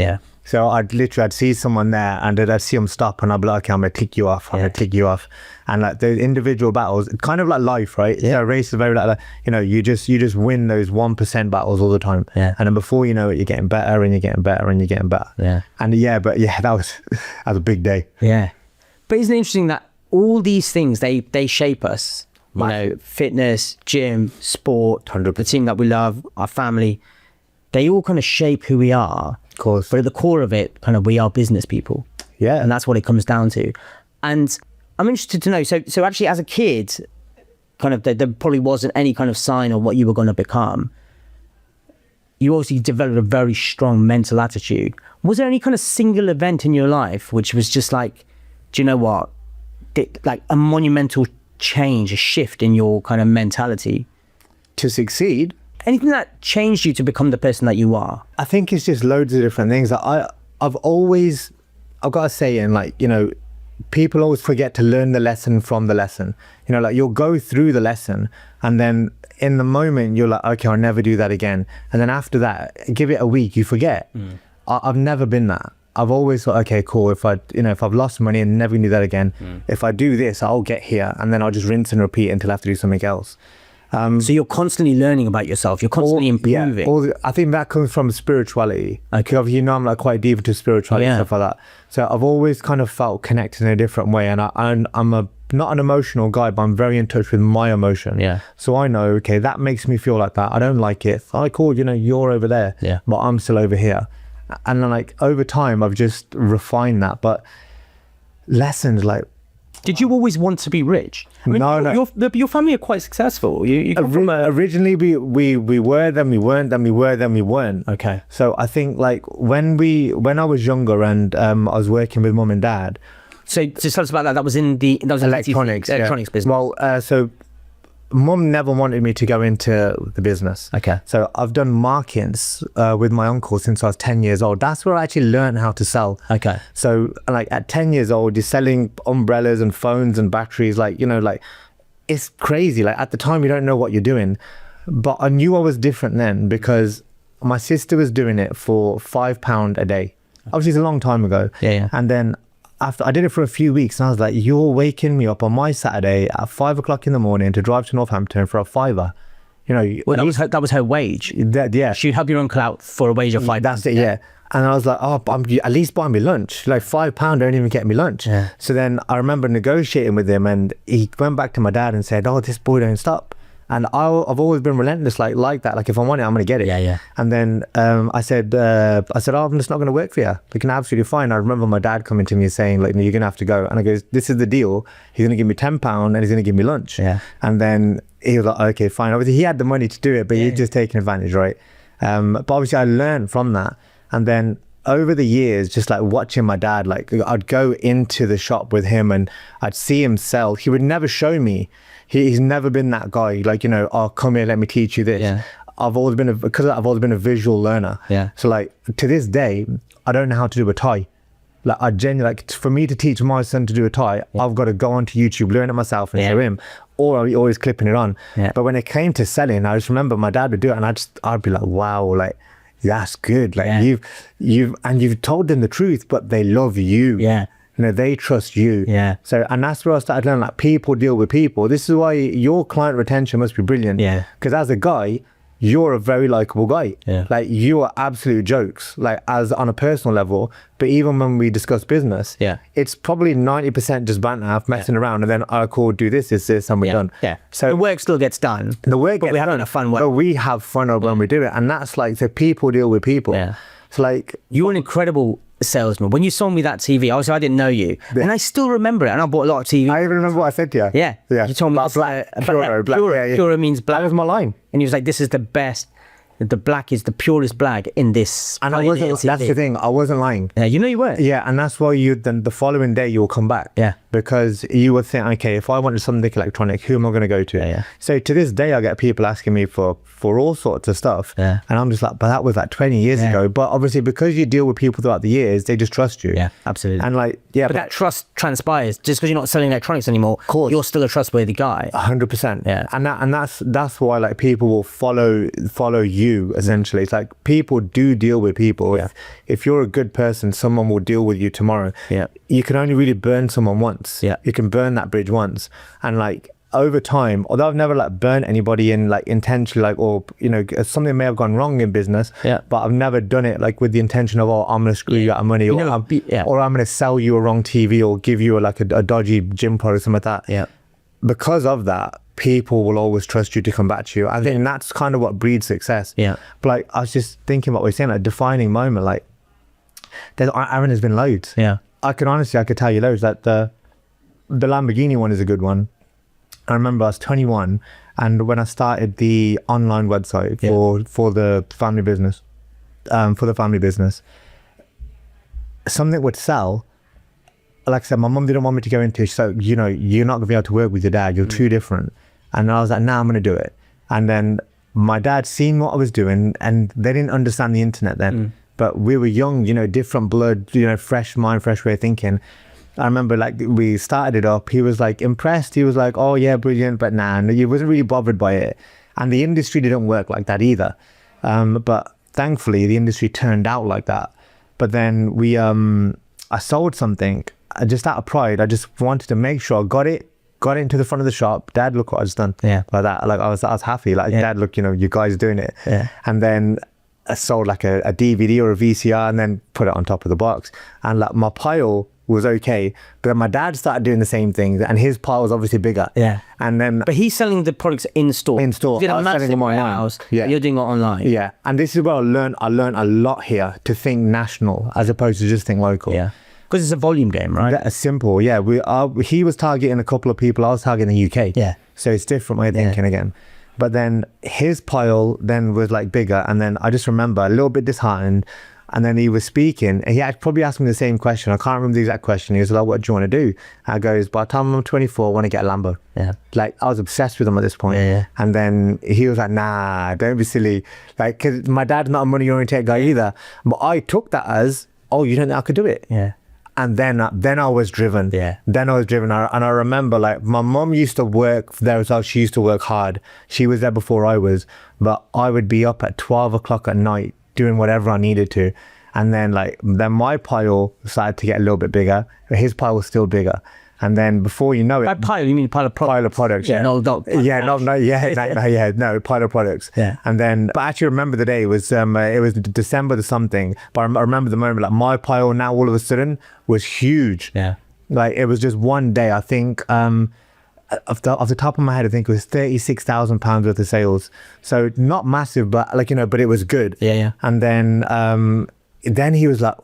S2: So I'd see someone there and I'd see them stop and I'd be like, okay, I'm going to tick you off. I'm going to tick you off. And like the individual battles, kind of like life, right? A race is very like, you know, you just win those 1% battles all the time. And then before you know it, you're getting better and you're getting better and you're getting better. And that was a big day.
S1: But isn't it interesting that all these things, they shape us? You know, fitness, gym, sport,
S2: 100%.
S1: the team that we love, our family, they all kind of shape who we are.
S2: Of course.
S1: But at the core of it, kind of, we are business people.
S2: Yeah.
S1: And that's what it comes down to. And I'm interested to know, so actually as a kid, kind of, there probably wasn't any kind of sign of what you were going to become. You obviously developed a very strong mental attitude. Was there any kind of single event in your life which was just like, do you know what? Like a monumental change, a shift in your kind of mentality?
S2: To succeed?
S1: Anything that changed you to become the person that you are?
S2: I think it's just loads of different things. I've got to say, and like, you know, people always forget to learn the lesson from the lesson. You know, like you'll go through the lesson and then in the moment you're like, okay, I'll never do that again. And then after that, give it a week, you forget. I've never been that. I've always thought, okay, cool. If I've lost money and never do that again, if I do this, I'll get here, and then I'll just rinse and repeat until I have to do something else.
S1: So you're constantly learning about yourself. You're constantly improving.
S2: Yeah, I think that comes from spirituality. Okay, obviously, you know, I'm like quite deep into spirituality and stuff like that. So I've always kind of felt connected in a different way, and I'm not an emotional guy, but I'm very in touch with my emotion.
S1: Yeah.
S2: So I know, okay, that makes me feel like that. I don't like it. I call, you know, you're over there, but I'm still over here. And then, like, over time, I've just refined that. But lessons, like,
S1: did you always want to be rich? I mean,
S2: no.
S1: Your family are quite successful. You come from
S2: originally we were, then we weren't, then we were, then we weren't.
S1: Okay.
S2: So I think like when I was younger and I was working with mum and dad.
S1: So just tell us about that. That was electronics business.
S2: Well, so mum never wanted me to go into the business.
S1: Okay.
S2: So I've done markets with my uncle since I was 10 years old. That's where I actually learned how to sell.
S1: Okay.
S2: So like at 10 years old, you're selling umbrellas and phones and batteries. Like, you know, like it's crazy. Like at the time, you don't know what you're doing. But I knew I was different then because my sister was doing it for £5 a day. Obviously, it's a long time ago.
S1: Yeah.
S2: And then after I did it for a few weeks, and I was like, you're waking me up on my Saturday at 5 o'clock in the morning to drive to Northampton for a £5. You know,
S1: well, that was her wage.
S2: Yeah.
S1: She'd help your uncle out for a wage of £5.
S2: That's it, yeah. And I was like, oh, at least buy me lunch. Like £5 don't even get me lunch.
S1: Yeah.
S2: So then I remember negotiating with him, and he went back to my dad and said, oh, this boy don't stop. And I've always been relentless like that. Like if I want it, I'm going to get it.
S1: Yeah.
S2: And then I said, oh, I'm just not going to work for you. We can absolutely fine. I remember my dad coming to me and saying, like, no, you're going to have to go. And I goes, this is the deal. He's going to give me £10 and he's going to give me lunch.
S1: Yeah.
S2: And then he was like, okay, fine. Obviously he had the money to do it, but he's just taking advantage, right? But obviously I learned from that. And then over the years, just like watching my dad, like I'd go into the shop with him and I'd see him sell. He would never show me. He's never been that guy, like, you know, oh, come here, let me teach you this.
S1: Yeah.
S2: I've always been a visual learner.
S1: Yeah.
S2: So like to this day, I don't know how to do a tie. Like I genuinely, like for me to teach my son to do a tie, I've got to go onto YouTube, learn it myself and show him, or I'm always clipping it on.
S1: Yeah.
S2: But when it came to selling, I just remember my dad would do it and I'd be like, wow, like that's good. Like you've told them the truth, but they love you.
S1: Yeah.
S2: You know, they trust you.
S1: Yeah.
S2: So, and that's where I started learning, like, people deal with people. This is why your client retention must be brilliant.
S1: Yeah.
S2: Because as a guy, you're a very likable guy.
S1: Yeah.
S2: Like, you are absolute jokes, like, as on a personal level. But even when we discuss business, it's probably 90% just banter, messing around, and then I call, do this, and we're done.
S1: Yeah.
S2: So
S1: the work still gets done.
S2: The work
S1: but we have fun work.
S2: But we have fun when we do it. And that's like, so people deal with people.
S1: Yeah.
S2: So like,
S1: you're an incredible salesman. When you sold me that TV, I didn't know you, and I still remember it. And I bought a lot of TV.
S2: I even remember what I said to you.
S1: Yeah.
S2: You
S1: told me
S2: black.
S1: Pure means black.
S2: That was my line.
S1: And he was like, "This is the best. The black is the purest black in this."
S2: And I wasn't. That's the thing. I wasn't lying.
S1: Yeah, you know you weren't.
S2: Yeah, and that's why then the following day you'll come back.
S1: Yeah.
S2: Because you would think, okay, if I wanted something electronic, who am I going to go to?
S1: Yeah.
S2: So to this day, I get people asking me for all sorts of stuff.
S1: Yeah.
S2: And I'm just like, but that was like 20 years ago. But obviously, because you deal with people throughout the years, they just trust you.
S1: Yeah, absolutely.
S2: And like, yeah.
S1: But that trust transpires just because you're not selling electronics anymore. Of course. You're still a trustworthy guy.
S2: 100%.
S1: Yeah.
S2: And that's why like people will follow you essentially. It's like people do deal with people.
S1: Yeah.
S2: If you're a good person, someone will deal with you tomorrow.
S1: Yeah.
S2: You can only really burn someone once.
S1: Yeah.
S2: You can burn that bridge once. And like, over time, although I've never like burnt anybody in like intentionally, like, or you know, something may have gone wrong in business, but I've never done it like with the intention of, oh, I'm gonna screw you out of money, or I'm gonna sell you a wrong TV or give you like a dodgy gym product or something like that. Because of that, people will always trust you to come back to you. I think that's kind of what breeds success. But like, I was just thinking what we're saying, like defining moment, like Aaron has been loads. I could tell you loads. Like the Lamborghini one is a good one. I remember I was 21, and when I started the online website for the family business, something would sell. Like I said, my mum didn't want me to go into, so you know, you're not gonna be able to work with your dad. You're too different. And I was like, nah, I'm gonna do it. And then my dad seen what I was doing, and they didn't understand the internet then. But we were young, you know, different blood, you know, fresh mind, fresh way of thinking. I remember like we started it up, he was like impressed, he was like, oh yeah, brilliant, but nah, he wasn't really bothered by it. And the industry didn't work like that either. But thankfully the industry turned out like that. But then I sold something, just out of pride. I just wanted to make sure I got it into the front of the shop. Dad, look what I just done. Like that. Like I was happy. Like Dad, look, you know, you guys doing it. And then I sold like a DVD or a VCR, and then put it on top of the box. And like my pile was okay, but then my dad started doing the same thing, and his pile was obviously bigger. And then,
S1: but he's selling the products in store.
S2: I was selling them online.
S1: You're doing it online.
S2: And this is where I learned a lot here, to think national as opposed to just think local.
S1: Because it's a volume game, right?
S2: That's simple. He was targeting a couple of people, I was targeting the UK. So it's different way of thinking again. But then his pile then was like bigger, and then I just remember a little bit disheartened. And then he was speaking, and he had probably asked me the same question. I can't remember the exact question. He was like, what do you want to do? I goes, by the time I'm 24, I want to get a Lambo. Like, I was obsessed with him at this point. And then he was like, nah, don't be silly. Like, because my dad's not a money-oriented guy either. But I took that as, oh, you don't think I could do it? And then I was driven. Then I was driven. And I remember, like, my mum used to work there as well. She used to work hard. She was there before I was. But I would be up at 12 o'clock at night, doing whatever I needed to. And then my pile started to get a little bit bigger, but his pile was still bigger. And then before you know it,
S1: by pile you mean pile of products?
S2: Pile of products,
S1: No,
S2: pile of products. And then, but I actually remember the day, it was December to something, but I remember the moment, like my pile now all of a sudden was huge. Like it was just one day, I think, off the top of my head, I think it was £36,000 worth of sales. So not massive, but like, you know, but it was good. And then he was like,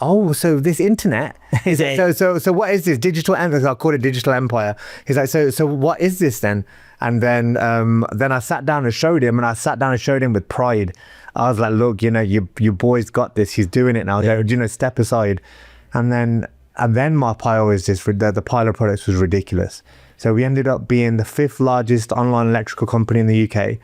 S2: oh, so this internet is so what is this digital empire? I call it digital empire. He's like, so what is this then? And then I sat down and showed him, with pride. I was like, look, you know, you boys got this. He's doing it now. You know, step aside. And then my pile is just, the pile of products was ridiculous. So we ended up being the 5th largest online electrical company in the UK,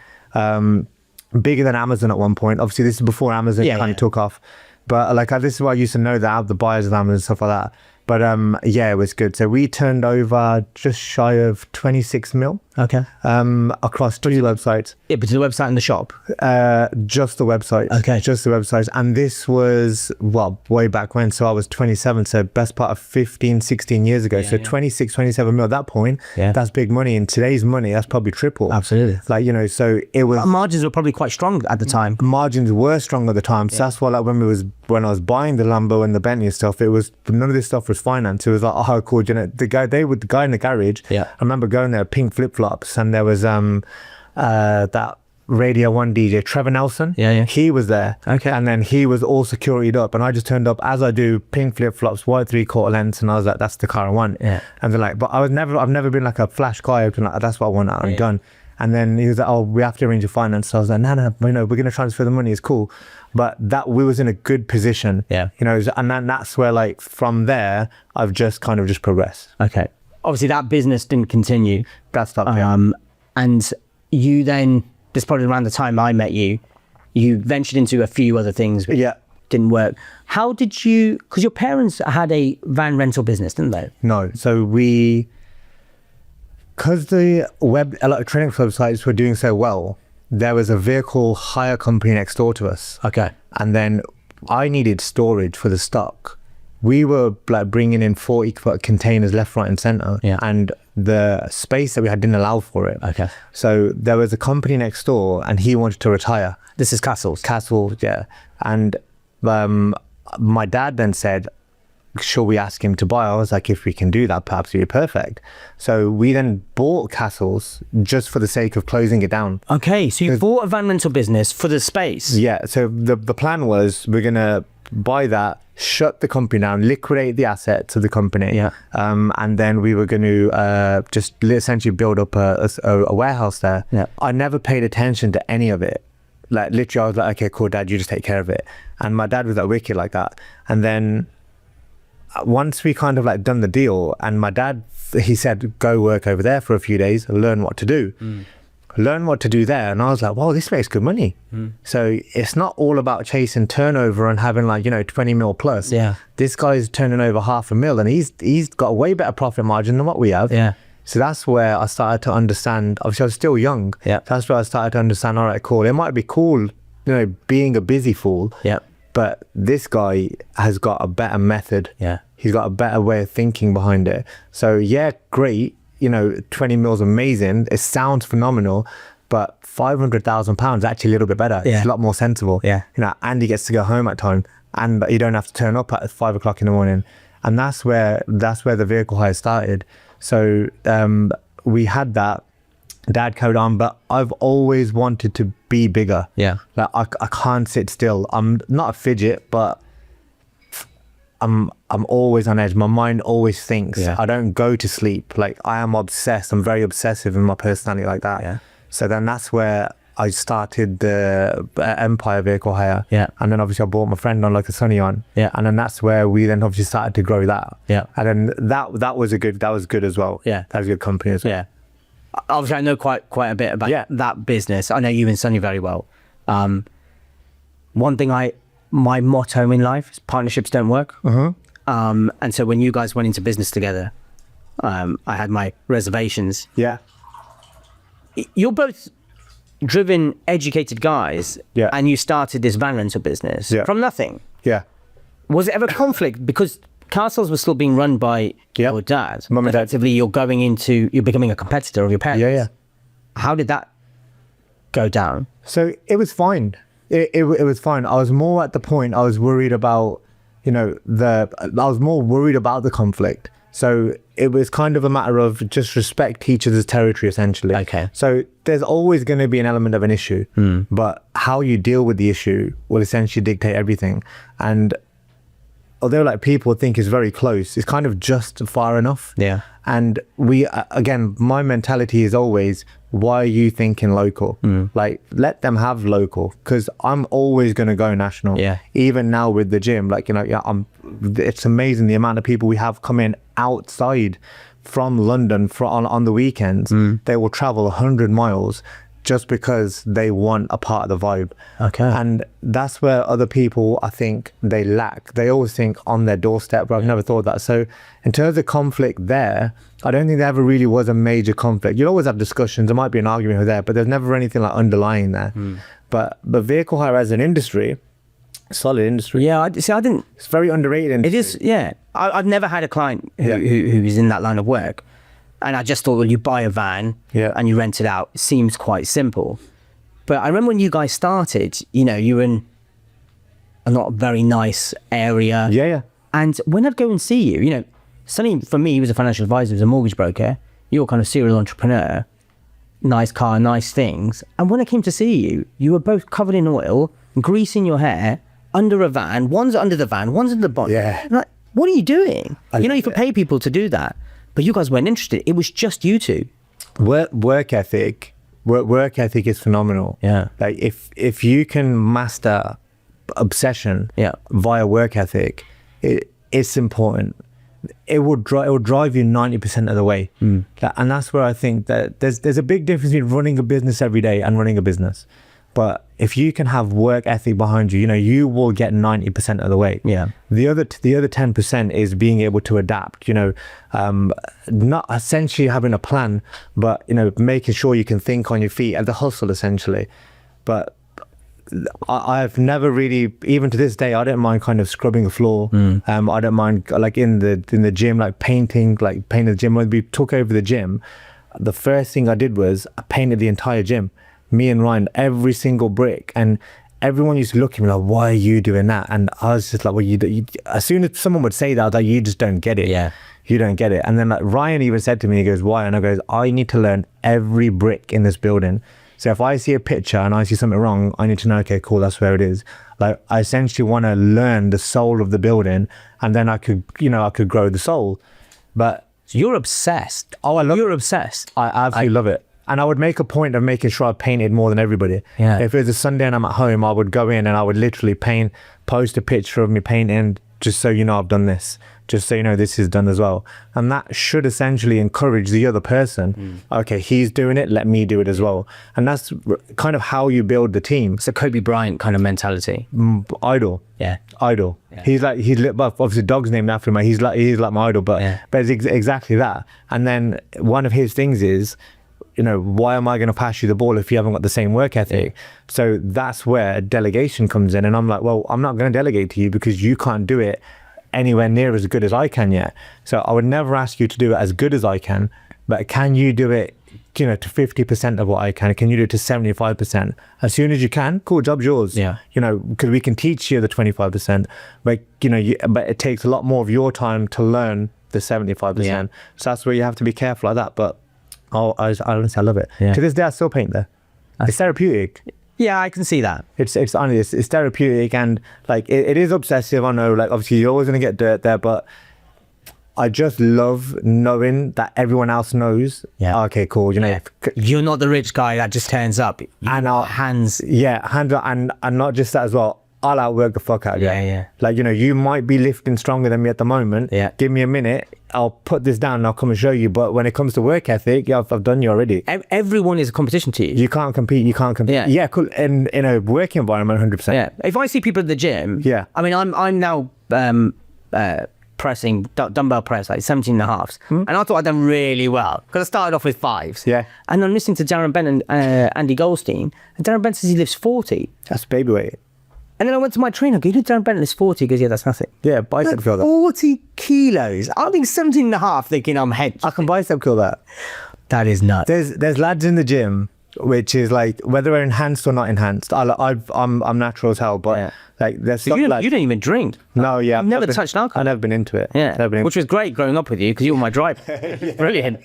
S2: bigger than Amazon at one point. Obviously, this is before Amazon kind of took off. But like this is why I used to know that, the buyers of Amazon and stuff like that. But it was good. So we turned over just shy of 26 mil. Across 3 websites.
S1: But to the website and the shop?
S2: Just the website. Just the websites. And this was, well, way back when. So I was 27. So best part of 15, 16 years ago. 26, 27 mil at that point. That's big money. In today's money, that's probably triple.
S1: Absolutely.
S2: Like, you know, so it was...
S1: Margins were probably quite strong at the time.
S2: Margins were strong at the time. So that's why, like, when I was buying the Lambo and the Bentley and stuff, none of this stuff was finance. It was like, oh, cool. You know, the guy in the garage. I remember going there, pink flip-flops, and there was that Radio 1 DJ, Trevor Nelson. He was there. And then he was all securityed up, and I just turned up as I do, pink flip-flops, white 3/4 lengths, and I was like, that's the car I want. And they're like, but I've never been like a flash guy. I've been like, that's what I want out and done. And then he was like, oh, we have to arrange a finance. So I was like, no, you know, we're going to transfer the money. It's cool. But that we was in a good position. You know, and then that's where, like, from there, I've just kind of just progressed.
S1: Obviously, that business didn't continue.
S2: That stuff,
S1: and you then, this probably around the time I met you, you ventured into a few other things which didn't work. How did you, because your parents had a van rental business, didn't they?
S2: No. So because the electronics websites were doing so well, there was a vehicle hire company next door to us. And then I needed storage for the stock. We were like bringing in 40 containers left, right and center. And the space that we had didn't allow for it.
S1: Okay.
S2: So there was a company next door and he wanted to retire.
S1: This is Castles.
S2: Castle, yeah. And my dad then said, should we ask him to buy? I was like, if we can do that, perhaps it'd be perfect. So we then bought Castles just for the sake of closing it down.
S1: Okay, so you bought a van rental business for the space.
S2: Yeah, so the plan was we're going to buy that, shut the company down, liquidate the assets of the company.
S1: Yeah.
S2: And then we were going to just essentially build up a warehouse there.
S1: Yeah.
S2: I never paid attention to any of it. Like literally I was like, okay, cool, Dad, you just take care of it. And my dad was like wicked like that. And then once we kind of like done the deal, and my dad, he said, go work over there for a few days and learn what to do. Learn what to do there. And I was like, wow, this makes good money. So it's not all about chasing turnover and having like, 20 mil plus.
S1: Yeah.
S2: This guy's turning over $500,000 and he's got a way better profit margin than what we have.
S1: Yeah.
S2: So that's where I started to understand. Obviously I was still young.
S1: Yeah.
S2: That's where I started to understand, all right, cool. It might be cool, being a busy fool.
S1: Yeah.
S2: But this guy has got a better method.
S1: Yeah.
S2: He's got a better way of thinking behind it. So yeah, great. 20 mils amazing. It sounds phenomenal, but £500,000 is actually a little bit better.
S1: Yeah.
S2: It's a lot more sensible.
S1: Yeah.
S2: And he gets to go home at time, and you don't have to turn up at 5 o'clock in the morning. And that's where the vehicle hire started. So we had that. Dad carried on, but I've always wanted to be bigger.
S1: Yeah.
S2: Like I can't sit still. I'm not a fidget, but I'm always on edge. My mind always thinks.
S1: Yeah.
S2: I don't go to sleep. Like I am obsessed. I'm very obsessive in my personality like that.
S1: Yeah.
S2: So then that's where I started the Empire vehicle hire.
S1: Yeah.
S2: And then obviously I brought my friend on, like a Sonny on.
S1: Yeah.
S2: And then that's where we then obviously started to grow that.
S1: Yeah.
S2: And then that was good as well.
S1: Yeah.
S2: That was a good company as well.
S1: Yeah. Obviously, I know quite a bit about that business. I know you and Sonny very well. One thing my motto in life is partnerships don't work. And so when you guys went into business together, I had my reservations.
S2: Yeah.
S1: You're both driven, educated guys,
S2: Yeah.
S1: and you started this van rental business from nothing.
S2: Yeah.
S1: Was it ever conflict? Because Castles was still being run by your dad.
S2: Mum and dad.
S1: Effectively, you're becoming a competitor of your parents.
S2: Yeah.
S1: How did that go down?
S2: So it was fine. It was fine. I was more at the point I was worried about, I was more worried about the conflict. So it was kind of a matter of just respect each other's territory, essentially.
S1: Okay.
S2: So there's always going to be an element of an issue, but how you deal with the issue will essentially dictate everything. And although like people think it's very close, it's kind of just far enough.
S1: Yeah.
S2: And we, again, my mentality is always, why are you thinking local? Like, let them have local, because I'm always going to go national.
S1: Yeah.
S2: Even now with the gym, like, it's amazing the amount of people we have coming outside from London on the weekends. They will travel 100 miles just because they want a part of the vibe.
S1: Okay.
S2: And that's where other people, I think, they lack. They always think on their doorstep, but I've never thought that. So in terms of conflict there, I don't think there ever really was a major conflict. You'll always have discussions. There might be an argument here or there, but there's never anything like underlying there. But vehicle hire as an industry, solid industry.
S1: Yeah, I didn't.
S2: It's very underrated industry.
S1: It is, yeah. I've never had a client who's in that line of work. And I just thought, well, you buy a van and you rent it out. It seems quite simple. But I remember when you guys started, you were in a not very nice area.
S2: Yeah.
S1: And when I'd go and see you, Sonny, for me, he was a financial advisor, he was a mortgage broker. You're kind of serial entrepreneur, nice car, nice things. And when I came to see you, you were both covered in oil, greasing your hair, under a van. One's under the van, one's under the bonnet.
S2: Yeah.
S1: I'm like, what are you doing? You could pay people to do that. But you guys weren't interested. It was just you two.
S2: Work ethic is phenomenal.
S1: Yeah.
S2: Like if you can master obsession via work ethic, it's important. It will drive you 90% of the way. And that's where I think that there's a big difference between running a business every day and running a business. But if you can have work ethic behind you, you will get 90% of the way. Yeah. The other 10% is being able to adapt, not essentially having a plan, but, making sure you can think on your feet and the hustle essentially. But I've never really, even to this day, I don't mind kind of scrubbing the floor. I don't mind like in the gym, like painting the gym. When we took over the gym, the first thing I did was I painted the entire gym. Me and Ryan, every single brick, and everyone used to look at me like, why are you doing that? And I was just like, well, you as soon as someone would say that, I was like, you just don't get it.
S1: Yeah.
S2: You don't get it. And then like Ryan even said to me, he goes, why? And I goes, I need to learn every brick in this building. So if I see a picture and I see something wrong, I need to know, okay, cool, that's where it is. Like I essentially want to learn the soul of the building, and then I could grow the soul. But
S1: So you're obsessed.
S2: oh, I love
S1: You're
S2: it.
S1: obsessed.
S2: I absolutely love it. And I would make a point of making sure I painted more than everybody.
S1: Yeah.
S2: If it was a Sunday and I'm at home, I would go in and I would literally post a picture of me painting, just so you know I've done this, just so you know this is done as well. And that should essentially encourage the other person. Okay, he's doing it, let me do it as well. And that's kind of how you build the team.
S1: It's a Kobe Bryant kind of mentality.
S2: Idol.
S1: Yeah.
S2: Idol.
S1: Yeah.
S2: He's well, obviously dog's named after him. He's like my idol, but
S1: Yeah.
S2: it's exactly that. And then one of his things is, why am I going to pass you the ball if you haven't got the same work ethic? So that's where delegation comes in. And I'm like, well, I'm not going to delegate to you because you can't do it anywhere near as good as I can yet. So I would never ask you to do it as good as I can, but can you do it, to 50% of what I can? Can you do it to 75%? As soon as you can, cool, job's yours.
S1: Yeah.
S2: Because we can teach you the 25%, but, but it takes a lot more of your time to learn the 75%.
S1: Yeah.
S2: So that's where you have to be careful like that. But honestly, I love it.
S1: Yeah.
S2: To this day, I still paint there. It's therapeutic.
S1: Yeah, I can see that.
S2: It's honestly, it's therapeutic, and like it is obsessive. I know, like obviously you're always gonna get dirt there, but I just love knowing that everyone else knows.
S1: Yeah.
S2: Okay, cool.
S1: You're not the rich guy that just turns up.
S2: And our
S1: hands.
S2: hands and not just that as well. I'll outwork the fuck out of you.
S1: Yeah.
S2: Like, you might be lifting stronger than me at the moment.
S1: Yeah.
S2: Give me a minute. I'll put this down and I'll come and show you. But when it comes to work ethic, I've done you already.
S1: Everyone is a competition to you.
S2: You can't compete.
S1: Yeah.
S2: Yeah, cool. In a working environment, 100%.
S1: Yeah. If I see people at the gym,
S2: Yeah.
S1: I mean, I'm now pressing dumbbell press like 17 and a halves. And I thought I'd done really well because I started off with 5s.
S2: Yeah.
S1: And I'm listening to Darren Bent and Andy Goldstein, and Darren Bent says he lifts 40.
S2: That's baby weight.
S1: And then I went to my trainer, I go, you did Darren Bent lifts 40? He goes, yeah, that's nothing.
S2: Yeah, bicep curl that.
S1: 40 kilos. I think 17 and a half thinking I'm head.
S2: I can bicep curl that.
S1: That is nuts.
S2: There's lads in the gym, which is like whether they're enhanced or not enhanced. I'm natural as hell, but
S1: Yeah.
S2: like there's
S1: So
S2: some
S1: you
S2: lads.
S1: don't even drink.
S2: No, yeah,
S1: You've never touched alcohol.
S2: I've never been into it.
S1: Yeah,
S2: Never been
S1: which was great growing up with you because you were my driver. Brilliant.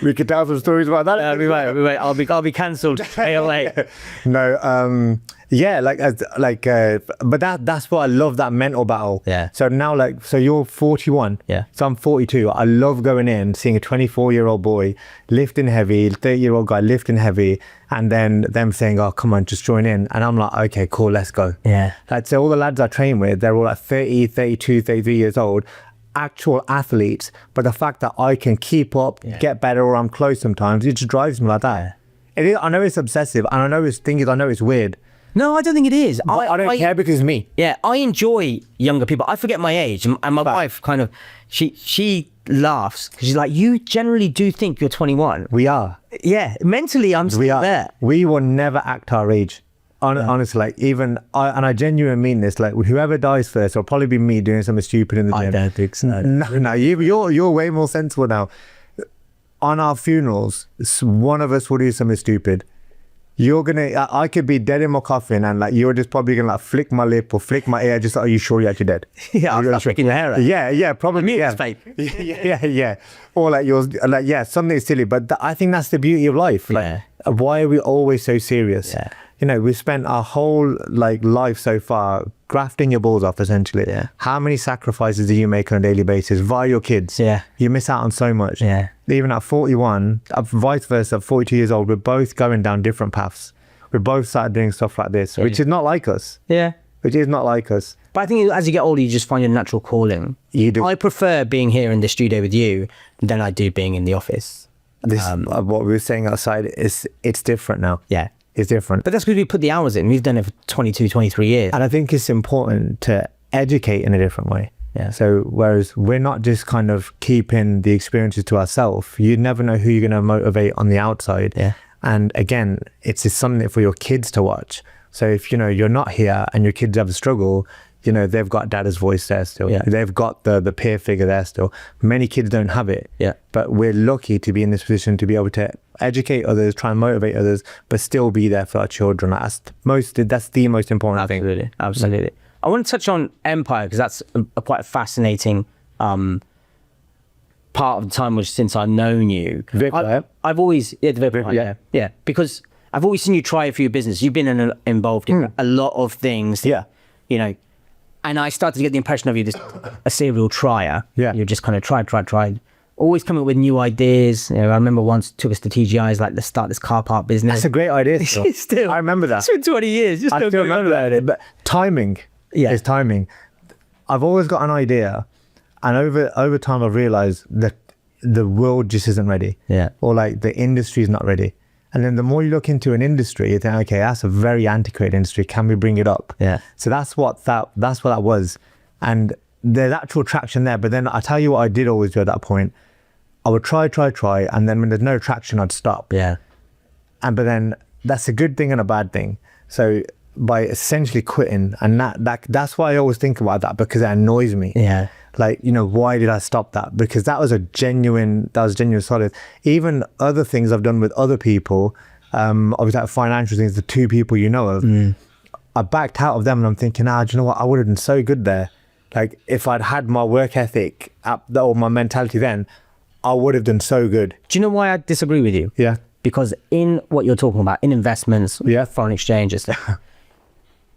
S2: We could tell some stories about that.
S1: We wait. I'll be cancelled. ALA.
S2: No, yeah, but that's what I love, that mental battle.
S1: Yeah.
S2: So now, so you're 41.
S1: Yeah.
S2: So I'm 42. I love going in, seeing a 24-year-old boy lifting heavy, 30-year-old guy lifting heavy, and then them saying, "Oh, come on, just join in." And I'm like, "Okay, cool, let's go."
S1: Yeah.
S2: Like, so all the lads I train with, they're all like 30, 32, 33 years old. Actual athletes, but the fact that I can keep up, get better, or I'm close sometimes, it just drives me like that. It is, I know it's obsessive, and I know it's weird.
S1: No, I don't think it is.
S2: I don't care because it's me.
S1: Yeah, I enjoy younger people. I forget my age, and my wife kind of, she laughs because she's like, you generally do think you're 21.
S2: We are.
S1: Yeah, mentally I'm still
S2: We are.
S1: there.
S2: We will never act our age. Honestly, like I genuinely mean this. Like whoever dies first, it'll probably be me doing something stupid in the gym.
S1: I don't think so.
S2: No, you're way more sensible now. On our funerals, one of us will do something stupid. I could be dead in my coffin, and like you're just probably gonna like flick my lip or flick my ear. Just, are you sure you're actually dead?
S1: Yeah, I'm flicking your hair out.
S2: Yeah, probably.
S1: It's fake.
S2: Yeah. Or like yours, something silly. But I think that's the beauty of life. Like, why are we always so serious?
S1: Yeah.
S2: We spent our whole life so far grafting your balls off, essentially.
S1: Yeah.
S2: How many sacrifices do you make on a daily basis via your kids?
S1: Yeah.
S2: You miss out on so much.
S1: Yeah.
S2: Even at 41, vice versa, at 42 years old, we're both going down different paths. We both started doing stuff like this, which is not like us.
S1: Yeah.
S2: Which is not like us.
S1: But I think as you get older, you just find your natural calling.
S2: You do.
S1: I prefer being here in the studio with you than I do being in the office.
S2: This, what we were saying outside, it's different now.
S1: Yeah.
S2: It's different.
S1: But that's because we put the hours in. We've done it for 22, 23 years.
S2: And I think it's important to educate in a different way.
S1: Yeah.
S2: So whereas we're not just kind of keeping the experiences to ourselves, you never know who you're going to motivate on the outside.
S1: Yeah.
S2: And again, it's just something for your kids to watch. So if, you're not here and your kids have a struggle, they've got dad's voice there still.
S1: Yeah.
S2: They've got the peer figure there still. Many kids don't have it.
S1: Yeah.
S2: But we're lucky to be in this position to be able to educate others, try and motivate others, but still be there for our children. That's the most important thing.
S1: Absolutely. I want to touch on Empire because that's quite a fascinating part of the time since I've known you. I've always, because I've always seen you try a few businesses. You've been involved in a lot of things.
S2: Yeah.
S1: And I started to get the impression of you a serial trier.
S2: Yeah.
S1: You just kind of tried. Always coming up with new ideas. I remember once took us to TGI's, like, let's start this car park business.
S2: That's a great idea.
S1: Still.
S2: I remember that.
S1: It's been 20 years.
S2: I still remember that. But timing is timing. I've always got an idea, and over time I've realized that the world just isn't ready.
S1: Yeah.
S2: Or like the industry is not ready. And then the more you look into an industry, you think, okay, that's a very antiquated industry. Can we bring it up?
S1: Yeah.
S2: So that's what that was. And there's actual traction there. But then I tell you what I did always do at that point. I would try. And then when there's no traction, I'd stop.
S1: Yeah.
S2: But then that's a good thing and a bad thing. So by essentially quitting, and that's why I always think about that, because it annoys me.
S1: Yeah.
S2: Like, why did I stop that? Because that was genuine solid. Even other things I've done with other people, obviously like financial things, the two people of, I backed out of them, and I'm thinking, do you know what? I would have been so good there. Like, if I'd had my work ethic or my mentality then, I would have done so good.
S1: Do you know why I disagree with you?
S2: Yeah.
S1: Because in what you're talking about, in investments, foreign exchange and stuff,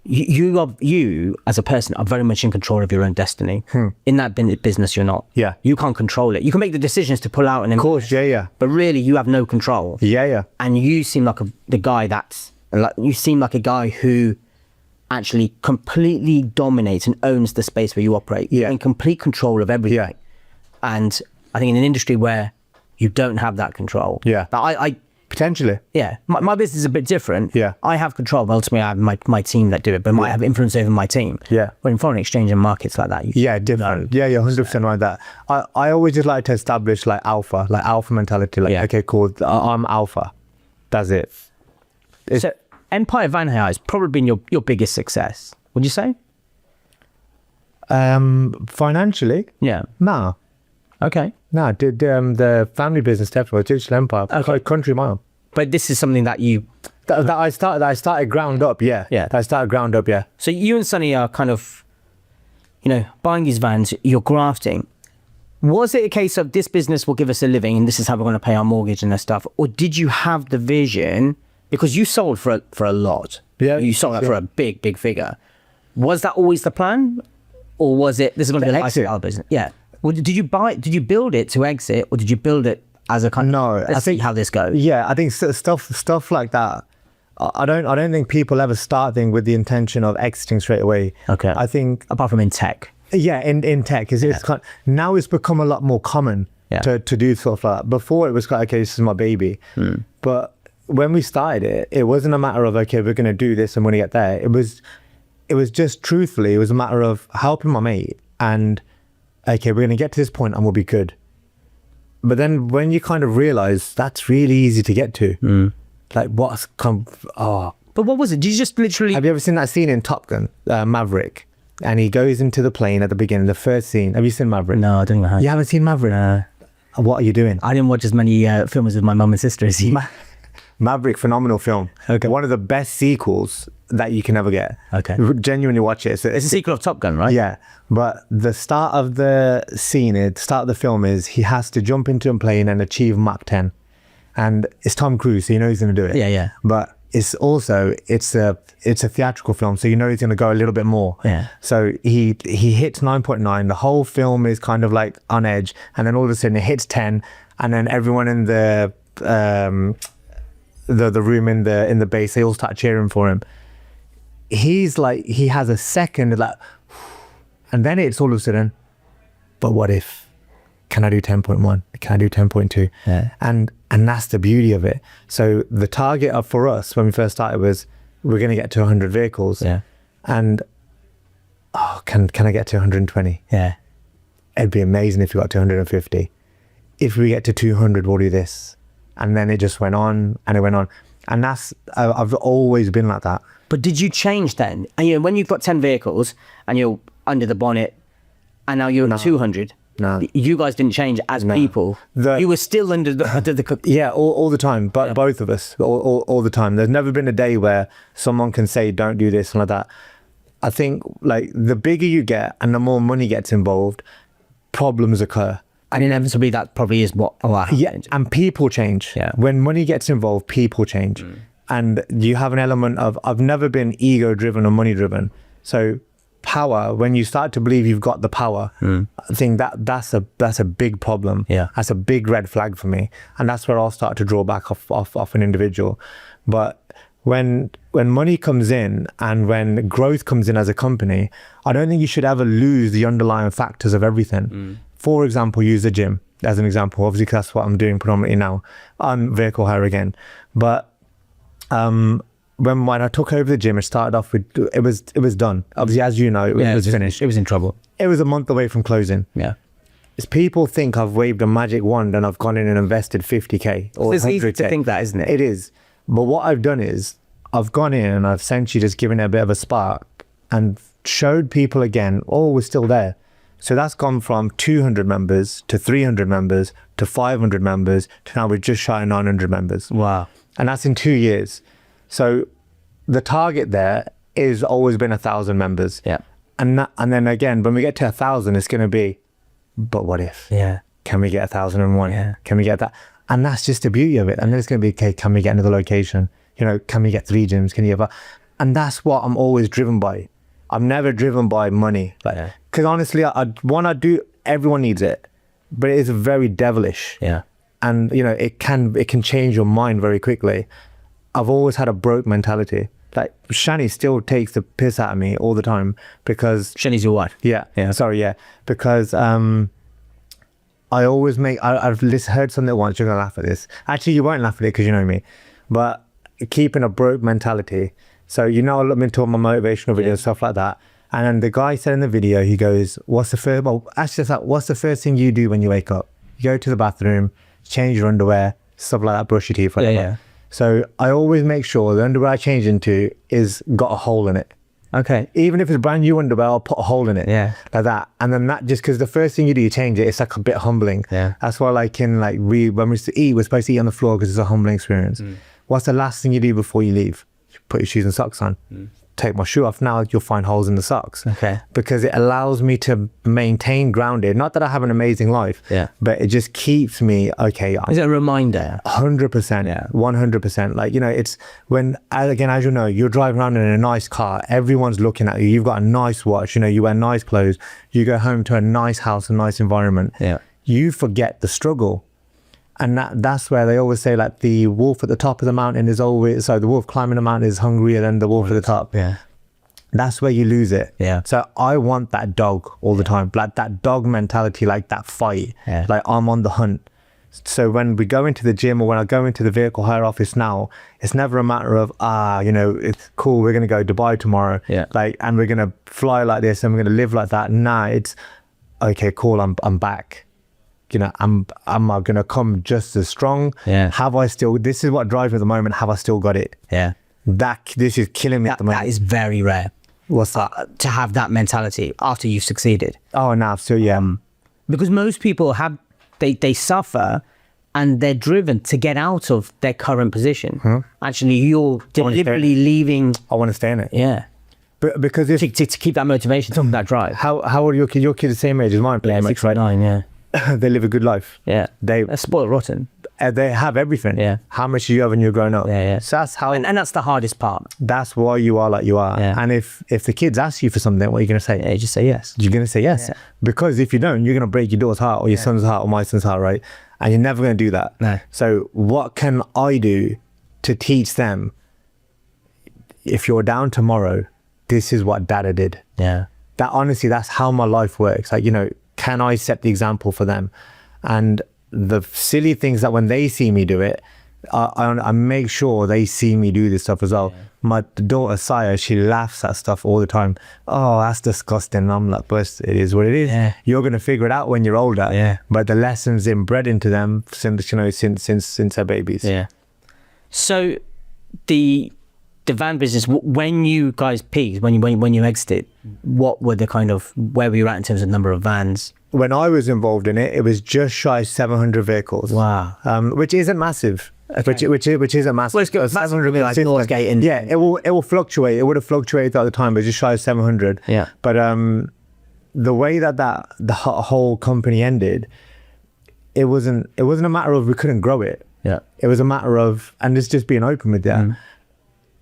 S1: you as a person are very much in control of your own destiny. In that business, you're not.
S2: Yeah.
S1: You can't control it. You can make the decisions to pull out and invest.
S2: Of course, yeah.
S1: But really, you have no control.
S2: Yeah.
S1: And you seem like you seem like a guy who actually completely dominates and owns the space where you operate.
S2: Yeah.
S1: You're in complete control of everything.
S2: Yeah.
S1: And I think in an industry where you don't have that control.
S2: Yeah.
S1: I
S2: Potentially.
S1: Yeah. My business is a bit different.
S2: Yeah.
S1: I have control, but ultimately I have my team that do it, but I might have influence over my team.
S2: Yeah.
S1: But in foreign exchange and markets like that,
S2: different. Yeah, 100% like that. I always just like to establish like alpha mentality. Like, okay, cool, I'm alpha. That's it.
S1: So Empire Van Heusen has probably been your biggest success, would you say?
S2: Financially?
S1: Yeah.
S2: No.
S1: Okay.
S2: No, the family business definitely, Digital Empire, country mile.
S1: But this is something that you...
S2: That I started ground up, yeah.
S1: Yeah.
S2: I started ground up, yeah.
S1: So you and Sonny are kind of, buying these vans, you're grafting. Was it a case of this business will give us a living and this is how we're going to pay our mortgage and that stuff? Or did you have the vision, because you sold for a lot.
S2: Yeah.
S1: You sold that for a big figure. Was that always the plan? Or was it, this is going to be an exit our business? Yeah. Well, did you build it to exit, or did you build it as a kind of,
S2: no,
S1: let's see how this goes?
S2: Yeah, I think stuff like that, I don't think people ever start things with the intention of exiting straight away.
S1: Okay.
S2: I think...
S1: Apart from in tech.
S2: Yeah, in tech. Now it's become a lot more common to do stuff like that. Before it was like, okay, this is my baby. But when we started it wasn't a matter of, okay, we're going to do this and we're going to get there. It was just, truthfully, it was a matter of helping my mate and... okay, we're going to get to this point and we'll be good. But then when you kind of realize that's really easy to get to, like what's come,
S1: But what was it? Did you just literally...
S2: Have you ever seen that scene in Top Gun, Maverick? And he goes into the plane at the beginning, the first scene. Have you seen Maverick?
S1: No, I don't know how.
S2: You haven't seen Maverick? What are you doing?
S1: I didn't watch as many films with my mum and sister as you.
S2: Maverick, phenomenal film.
S1: Okay.
S2: One of the best sequels that you can ever get.
S1: Okay.
S2: Genuinely watch it.
S1: It's a sequel of Top Gun, right?
S2: Yeah. But the start of the scene, the start of the film is he has to jump into a plane and achieve Mach 10. And it's Tom Cruise, so you know he's going to do it.
S1: Yeah.
S2: But it's also, it's a theatrical film, so you know he's going to go a little bit more.
S1: Yeah.
S2: So he hits 9.9. The whole film is kind of like on edge. And then all of a sudden it hits 10. And then everyone in the room in the base, they all start cheering for him. He's like, he has a second, like, and then it's all of a sudden, but what if? Can I do 10.1? Can I do 10.2?
S1: Yeah.
S2: And that's the beauty of it. So the target for us when we first started was, we're going to get to 100 vehicles.
S1: Yeah.
S2: And, can I get to 120?
S1: Yeah.
S2: It'd be amazing if we got to 150. If we get to 200, we'll do this. And then it just went on and it went on. And that's, I've always been like that.
S1: But did you change then? And you know, when you've got 10 vehicles and you're under the bonnet and now you're at 200, you guys didn't change as people. You were still under the
S2: Yeah, all the time, but both of us, all the time. There's never been a day where someone can say, don't do this and like that. I think like the bigger you get and the more money gets involved, problems occur.
S1: And inevitably that probably is what happens.
S2: And people change.
S1: Yeah.
S2: When money gets involved, people change. And you have an element of, I've never been ego driven or money driven. So power, when you start to believe you've got the power, I think that's a big problem.
S1: Yeah.
S2: That's a big red flag for me. And that's where I'll start to draw back off an individual. But when money comes in and when growth comes in as a company, I don't think you should ever lose the underlying factors of everything. For example, use the gym as an example. Obviously, 'cause that's what I'm doing predominantly now. I'm vehicle hire again. But when I took over the gym, it started off with, it was done. Obviously, as you know, it was finished.
S1: It was in trouble.
S2: It was a month away from closing.
S1: Yeah.
S2: It's people think I've waved a magic wand and I've gone in and invested 50K or 100K.
S1: It's easy to think that, isn't it?
S2: It is. But what I've done is I've gone in and I've essentially just given it a bit of a spark and showed people again, oh, we're still there. So that's gone from 200 members to 300 members to 500 members to now we're just shy of 900 members.
S1: Wow.
S2: And that's in 2 years. So the target there is always been 1,000 members.
S1: Yeah.
S2: And then again, when we get to 1,000, it's going to be, but what if?
S1: Yeah.
S2: Can we get 1,001?
S1: Yeah.
S2: Can we get that? And that's just the beauty of it. And then it's going to be, okay, can we get another location? You know, can we get 3 gyms? Can you have and that's what I'm always driven by. I'm never driven by money. Because honestly, I do, everyone needs it, but it is very devilish.
S1: Yeah.
S2: And you know, it can change your mind very quickly. I've always had a broke mentality. Like Shani still takes the piss out of me all the time because
S1: Shani's your wife.
S2: Yeah. Sorry. Yeah. Because I always I've heard something once. You're gonna laugh at this. Actually, you won't laugh at it because you know me. But keeping a broke mentality. So you know, I've been talking my motivational videos, stuff like that. And then the guy said in the video, he goes, "What's the first? Well, actually, it's like, what's the first thing you do when you wake up? You go to the bathroom, change your underwear, stuff like that, brush your teeth, whatever."
S1: Yeah.
S2: So I always make sure the underwear I change into is got a hole in it.
S1: Okay.
S2: Even if it's brand new underwear, I'll put a hole in it.
S1: Yeah.
S2: Like that. And then that, just because the first thing you do, you change it, it's like a bit humbling.
S1: Yeah.
S2: That's why when we used to eat, we're supposed to eat on the floor because it's a humbling experience. What's the last thing you do before you leave? Put your shoes and socks on. Take my shoe off. Now you'll find holes in the socks.
S1: Okay.
S2: Because it allows me to maintain grounded. Not that I have an amazing life.
S1: Yeah.
S2: But it just keeps me, okay.
S1: Is it a reminder?
S2: 100%.
S1: Yeah.
S2: 100%. Like, you know, it's when, again, as you know, you're driving around in a nice car. Everyone's looking at you. You've got a nice watch. You know, you wear nice clothes. You go home to a nice house, a nice environment.
S1: Yeah.
S2: You forget the struggle. And that's where they always say, like, the wolf at the top of the mountain is always, so the wolf climbing the mountain is hungrier than the wolf at the top.
S1: Yeah.
S2: That's where you lose it.
S1: Yeah.
S2: So I want that dog all the time, like that dog mentality, like that fight.
S1: Yeah.
S2: Like I'm on the hunt. So when we go into the gym or when I go into the vehicle hire office now, it's never a matter of, you know, it's cool, we're going to go Dubai tomorrow.
S1: Yeah.
S2: Like, and we're going to fly like this and we're going to live like that. Nah, it's, okay, cool, I'm back. You know, am I going to come just as strong?
S1: Yeah.
S2: Have I still, this is what drives me at the moment, have I still got it?
S1: Yeah.
S2: This is killing me at the moment.
S1: That is very rare.
S2: What's that?
S1: To have that mentality after you've succeeded.
S2: Oh, no, so yeah.
S1: Because most people they suffer and they're driven to get out of their current position. Actually, you're deliberately leaving.
S2: I want to stay in it.
S1: Yeah.
S2: But because if,
S1: To keep that motivation, that drive.
S2: how old are your kids? Your kids the same age as mine, pretty
S1: Yeah,
S2: much,
S1: 6
S2: right?
S1: 9, yeah.
S2: They live a good life.
S1: Yeah.
S2: They're
S1: spoiled rotten.
S2: They have everything.
S1: Yeah.
S2: How much do you have when you're growing up?
S1: Yeah.
S2: So that's how,
S1: And that's the hardest part.
S2: that's why you are like you are.
S1: Yeah.
S2: And if the kids ask you for something, what are you going to say?
S1: Yeah, you just say yes.
S2: You're going to say yes.
S1: Yeah.
S2: Because if you don't, you're going to break your daughter's heart or your son's heart or my son's heart, right? And you're never going to do that.
S1: No.
S2: So what can I do to teach them, if you're down tomorrow, this is what Dada did?
S1: Yeah.
S2: That honestly, that's how my life works. Like, you know, can I set the example for them? And the silly things that when they see me do it, I make sure they see me do this stuff as well. Yeah. My daughter, Saya, she laughs at stuff all the time. Oh, that's disgusting. And I'm like, but it is what it is.
S1: Yeah.
S2: You're going to figure it out when you're older.
S1: Yeah.
S2: But the lessons inbred into them since, you know, since they're babies.
S1: Yeah. So the the van business, when you guys peaked, when you exited, what were the kind of, where were you at in terms of number of vans?
S2: When I was involved in it, it was just shy of 700 vehicles.
S1: Wow.
S2: Which isn't massive. Okay. Which isn't massive.
S1: Well, it's good. 700 would be like Northgate and...
S2: Yeah, it will fluctuate. It would have fluctuated at the time, but just shy of 700.
S1: Yeah.
S2: But the way that the whole company ended, it wasn't a matter of we couldn't grow it.
S1: Yeah.
S2: It was a matter of, and this just being open with that,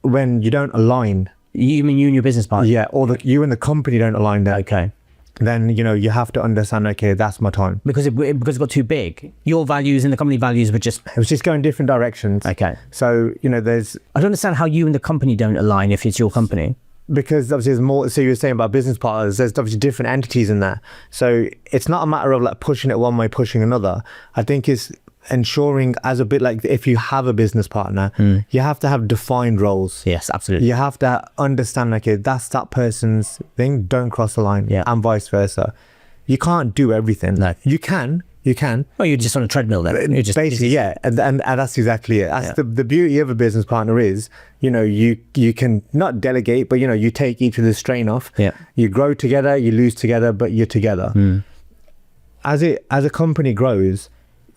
S2: when you don't align.
S1: You mean you and your business partner?
S2: Yeah, or you and the company don't align there.
S1: Okay.
S2: Then, you have to understand, okay, that's my time.
S1: Because it got too big. Your values and the company values were just...
S2: It was just going different directions.
S1: Okay.
S2: So, there's...
S1: I don't understand how you and the company don't align if it's your company.
S2: Because obviously there's more, so you were saying about business partners, there's obviously different entities in there. So it's not a matter of like pushing it one way, pushing another. I think it's ensuring, as a bit like if you have a business partner, you have to have defined roles.
S1: Yes, absolutely.
S2: You have to understand, okay, that's that person's thing, don't cross the line, and vice versa. You can't do everything.
S1: No.
S2: You can. Well,
S1: you're just on a treadmill then. You're just
S2: basically, yeah, and that's exactly it. That's the beauty of a business partner is, you can not delegate, but you take each of the strain off.
S1: Yeah.
S2: You grow together, you lose together, but you're together. As a company grows,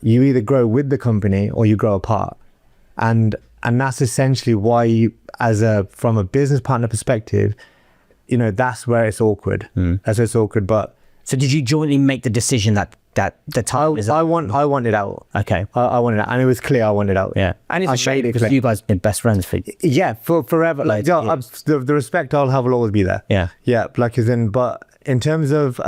S2: you either grow with the company or you grow apart, and that's essentially why from a business partner perspective, that's where it's awkward. That's where it's awkward. But
S1: so did you jointly make the decision that the time is up?
S2: I wanted out.
S1: Okay.
S2: I wanted out, and it was clear I wanted out.
S1: Yeah. And it's a shame because you guys have been best friends for...
S2: Yeah, for forever. Like, the respect I'll have will always be there.
S1: Yeah.
S2: Yeah, like as in, but in terms of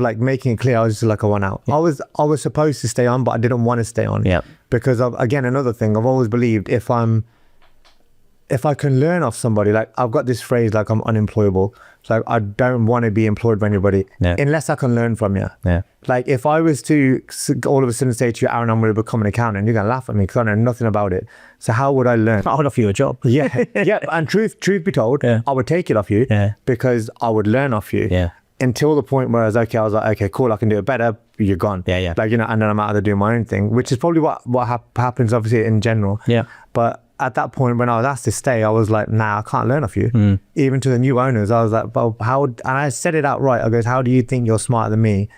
S2: like making it clear, I was just like, I want out. Yeah. I was supposed to stay on, but I didn't want to stay on.
S1: Yeah.
S2: Because again, another thing, I've always believed if I can learn off somebody, like I've got this phrase, like I'm unemployable. So I don't want to be employed by anybody unless I can learn from you. Yeah. Like if I was to all of a sudden say to you, Aaron, I'm going to become an accountant, you're going to laugh at me because I know nothing about it. So how would I learn?
S1: I would offer you a job.
S2: Yeah. Yeah. And truth be told, I would take it off you because I would learn off you. Yeah. Until the point where I was like, okay, cool, I can do it better. You're gone. Yeah, yeah. Like, and then I'm out there doing my own thing, which is probably what happens obviously in general. Yeah. But at that point, when I was asked to stay, I was like, nah, I can't learn off you. Even to the new owners, I was like, but how? And I said it outright. I goes, how do you think you're smarter than me,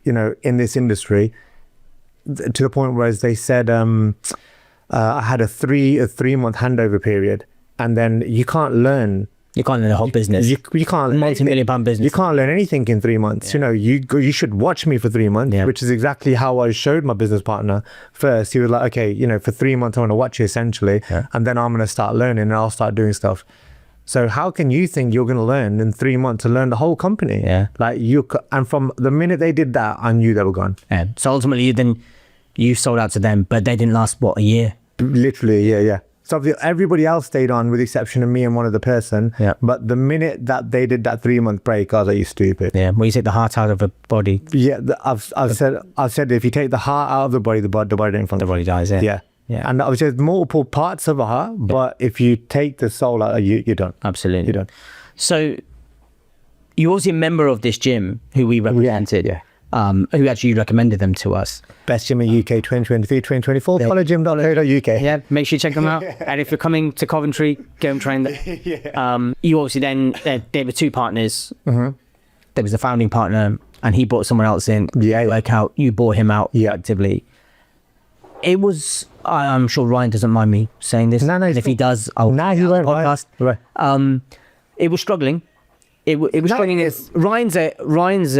S2: in this industry? To the point where they said, I had a 3-month handover period, and then you can't learn.
S1: You can't learn a whole business.
S2: You can't
S1: multi-million-pound business.
S2: You can't learn anything in 3 months. Yeah. You should watch me for 3 months, which is exactly how I showed my business partner first. He was like, okay, for 3 months I want to watch you essentially, and then I'm going to start learning and I'll start doing stuff. So how can you think you're going to learn in 3 months to learn the whole company? Yeah. Like and from the minute they did that, I knew they were gone. Yeah.
S1: So ultimately, then you sold out to them, but they didn't last a year?
S2: Literally, yeah. So everybody else stayed on with the exception of me and one other person. Yeah. But the minute that they did that 3-month break, I was like, you stupid.
S1: Yeah. Well, you take the heart out of a body.
S2: Yeah. I've said if you take the heart out of the body don't function.
S1: The body dies. Yeah.
S2: Yeah. Yeah. And obviously there's multiple parts of a heart, but if you take the soul out, you're done.
S1: Absolutely.
S2: You're done.
S1: So you're also a member of this gym who we represented.
S2: Yeah.
S1: Who actually recommended them to us.
S2: Best gym in UK 2023, 2024, followgym.co.uk.
S1: Yeah, make sure you check them out. And if you're coming to Coventry, go and train there. You obviously then, there were two partners. There was the founding partner and he brought someone else in. Work out, you bought him out actively. It was, I'm sure Ryan doesn't mind me saying this. No, and if he does, I'll
S2: he won't.
S1: Podcast. Right. It was struggling. It was struggling. Ryan's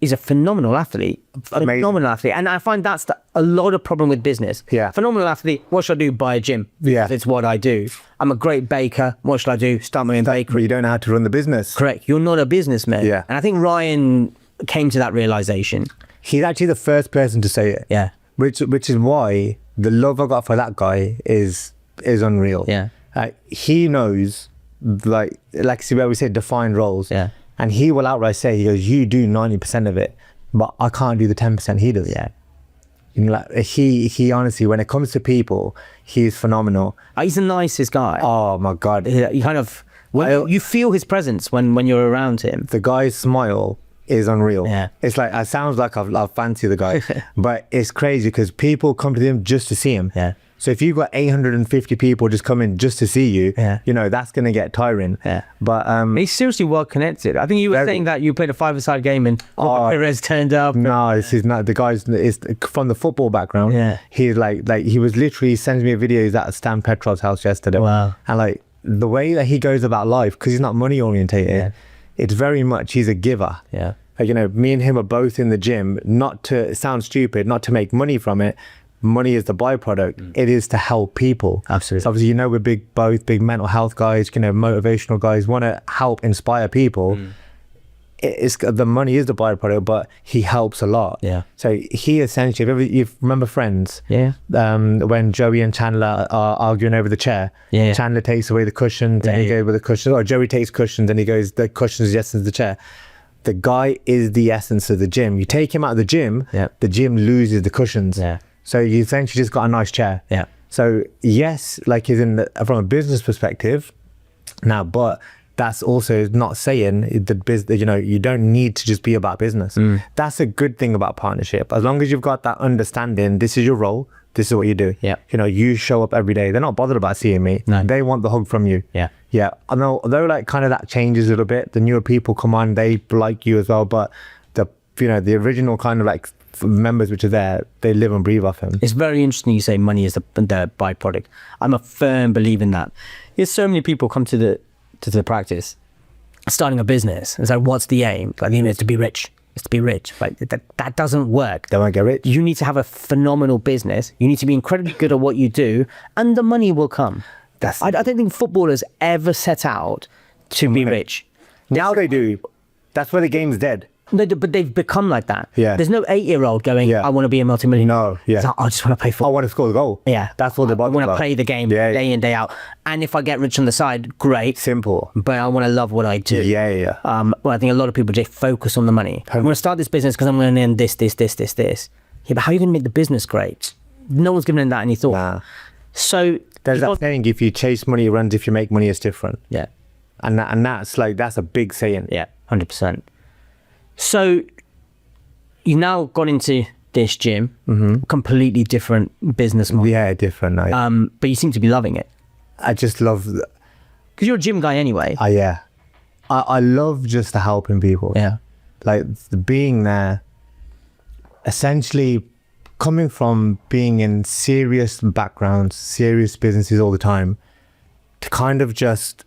S1: he's a phenomenal athlete. Phenomenal athlete. And I find that's a lot of problem with business. Yeah. Phenomenal athlete. What should I do? Buy a gym. Yeah. It's what I do. I'm a great baker. What should I do? Start my own bakery.
S2: But you don't know how to run the business.
S1: Correct. You're not a businessman. Yeah. And I think Ryan came to that realization.
S2: He's actually the first person to say it.
S1: Yeah.
S2: Which is why the love I got for that guy is unreal. Yeah. He knows, like see where we say defined roles. Yeah. And he will outright say, he goes, you do 90% of it, but I can't do the 10% he does. Yeah. He honestly, when it comes to people, he's phenomenal.
S1: He's the nicest guy.
S2: Oh my God.
S1: He kind of, you feel his presence when you're around him.
S2: The guy's smile is unreal. Yeah. It's like, it sounds like I fancy the guy, but it's crazy because people come to him just to see him. Yeah. So if you've got 850 people just coming just to see you,
S1: Yeah.
S2: you know, that's going to get tiring.
S1: Yeah.
S2: But
S1: He's seriously well connected. I think you were saying that you played a five-a-side game and Perez turned up.
S2: no, this is not, the guy's is from the football background.
S1: Yeah.
S2: He's like he was literally sending me a video. He's at Stan Petrov's house yesterday.
S1: Wow.
S2: And like the way that he goes about life, because he's not money orientated,
S1: Yeah.
S2: it's very much, he's a giver.
S1: Yeah.
S2: Like, you know, me and him are both in the gym, not to, it sounds stupid, not to make money from it. Money is the byproduct. It is to help people.
S1: Absolutely.
S2: So obviously, you know, we're both big mental health guys, you know, motivational guys, want to help inspire people. It's the money is the byproduct, but he helps a lot.
S1: Yeah.
S2: So he essentially, if you remember Friends?
S1: Yeah.
S2: When Joey and Chandler are arguing over the chair,
S1: Yeah.
S2: Chandler takes away the cushions and he goes with the cushions, or Joey takes cushions and he goes, the cushions is the essence of the chair. The guy is the essence of the gym. You take him out of the gym, the gym loses the cushions.
S1: Yeah.
S2: So you essentially just got a nice chair.
S1: Yeah.
S2: So yes, like from a business perspective now, but that's also not saying you know, you don't need to just be about business. That's a good thing about partnership. As long as you've got that understanding, this is your role, this is what you do.
S1: Yeah.
S2: You know, you show up every day. They're not bothered about seeing me.
S1: No.
S2: They want the hug from you.
S1: Yeah.
S2: Yeah. I know, although like kind of that changes a little bit, the newer people come on, they like you as well, but the original kind of like members which are there, they live and breathe off him.
S1: It's very interesting you say money is the byproduct. I'm a firm believer in that. There's so many people come to the practice starting a business. It's like, what's the aim? Like, you know, it's to be rich. It's to be rich. Like that doesn't work.
S2: They won't get rich.
S1: You need to have a phenomenal business. You need to be incredibly good at what you do, and the money will come. I don't think footballers ever set out to be rich.
S2: Now they do. That's where the game's dead.
S1: No, but they've become like that.
S2: Yeah.
S1: There's no 8-year-old going, I want to be a multimillionaire.
S2: No, yeah.
S1: It's like, I just want to play
S2: I
S1: football.
S2: want to score the goal.
S1: Yeah.
S2: That's what they're
S1: I want to play the game day in, day out. And if I get rich on the side, great.
S2: Simple.
S1: But I want to love what I do.
S2: Yeah.
S1: Well, I think a lot of people just focus on the money. I'm going to start this business because I'm going to earn this. Yeah, but how are you going to make the business great? No one's given that any thought.
S2: Nah.
S1: So
S2: there's that saying, if you chase money, it runs. If you make money, it's different.
S1: Yeah.
S2: And that's a big saying.
S1: Yeah, 100%. So you now got into this gym, completely different business model.
S2: Yeah, different.
S1: But you seem to be loving it.
S2: I just love...
S1: Because you're a gym guy anyway.
S2: Yeah. I love just the helping people.
S1: Yeah.
S2: Like being there, essentially coming from being in serious backgrounds, serious businesses all the time, to kind of just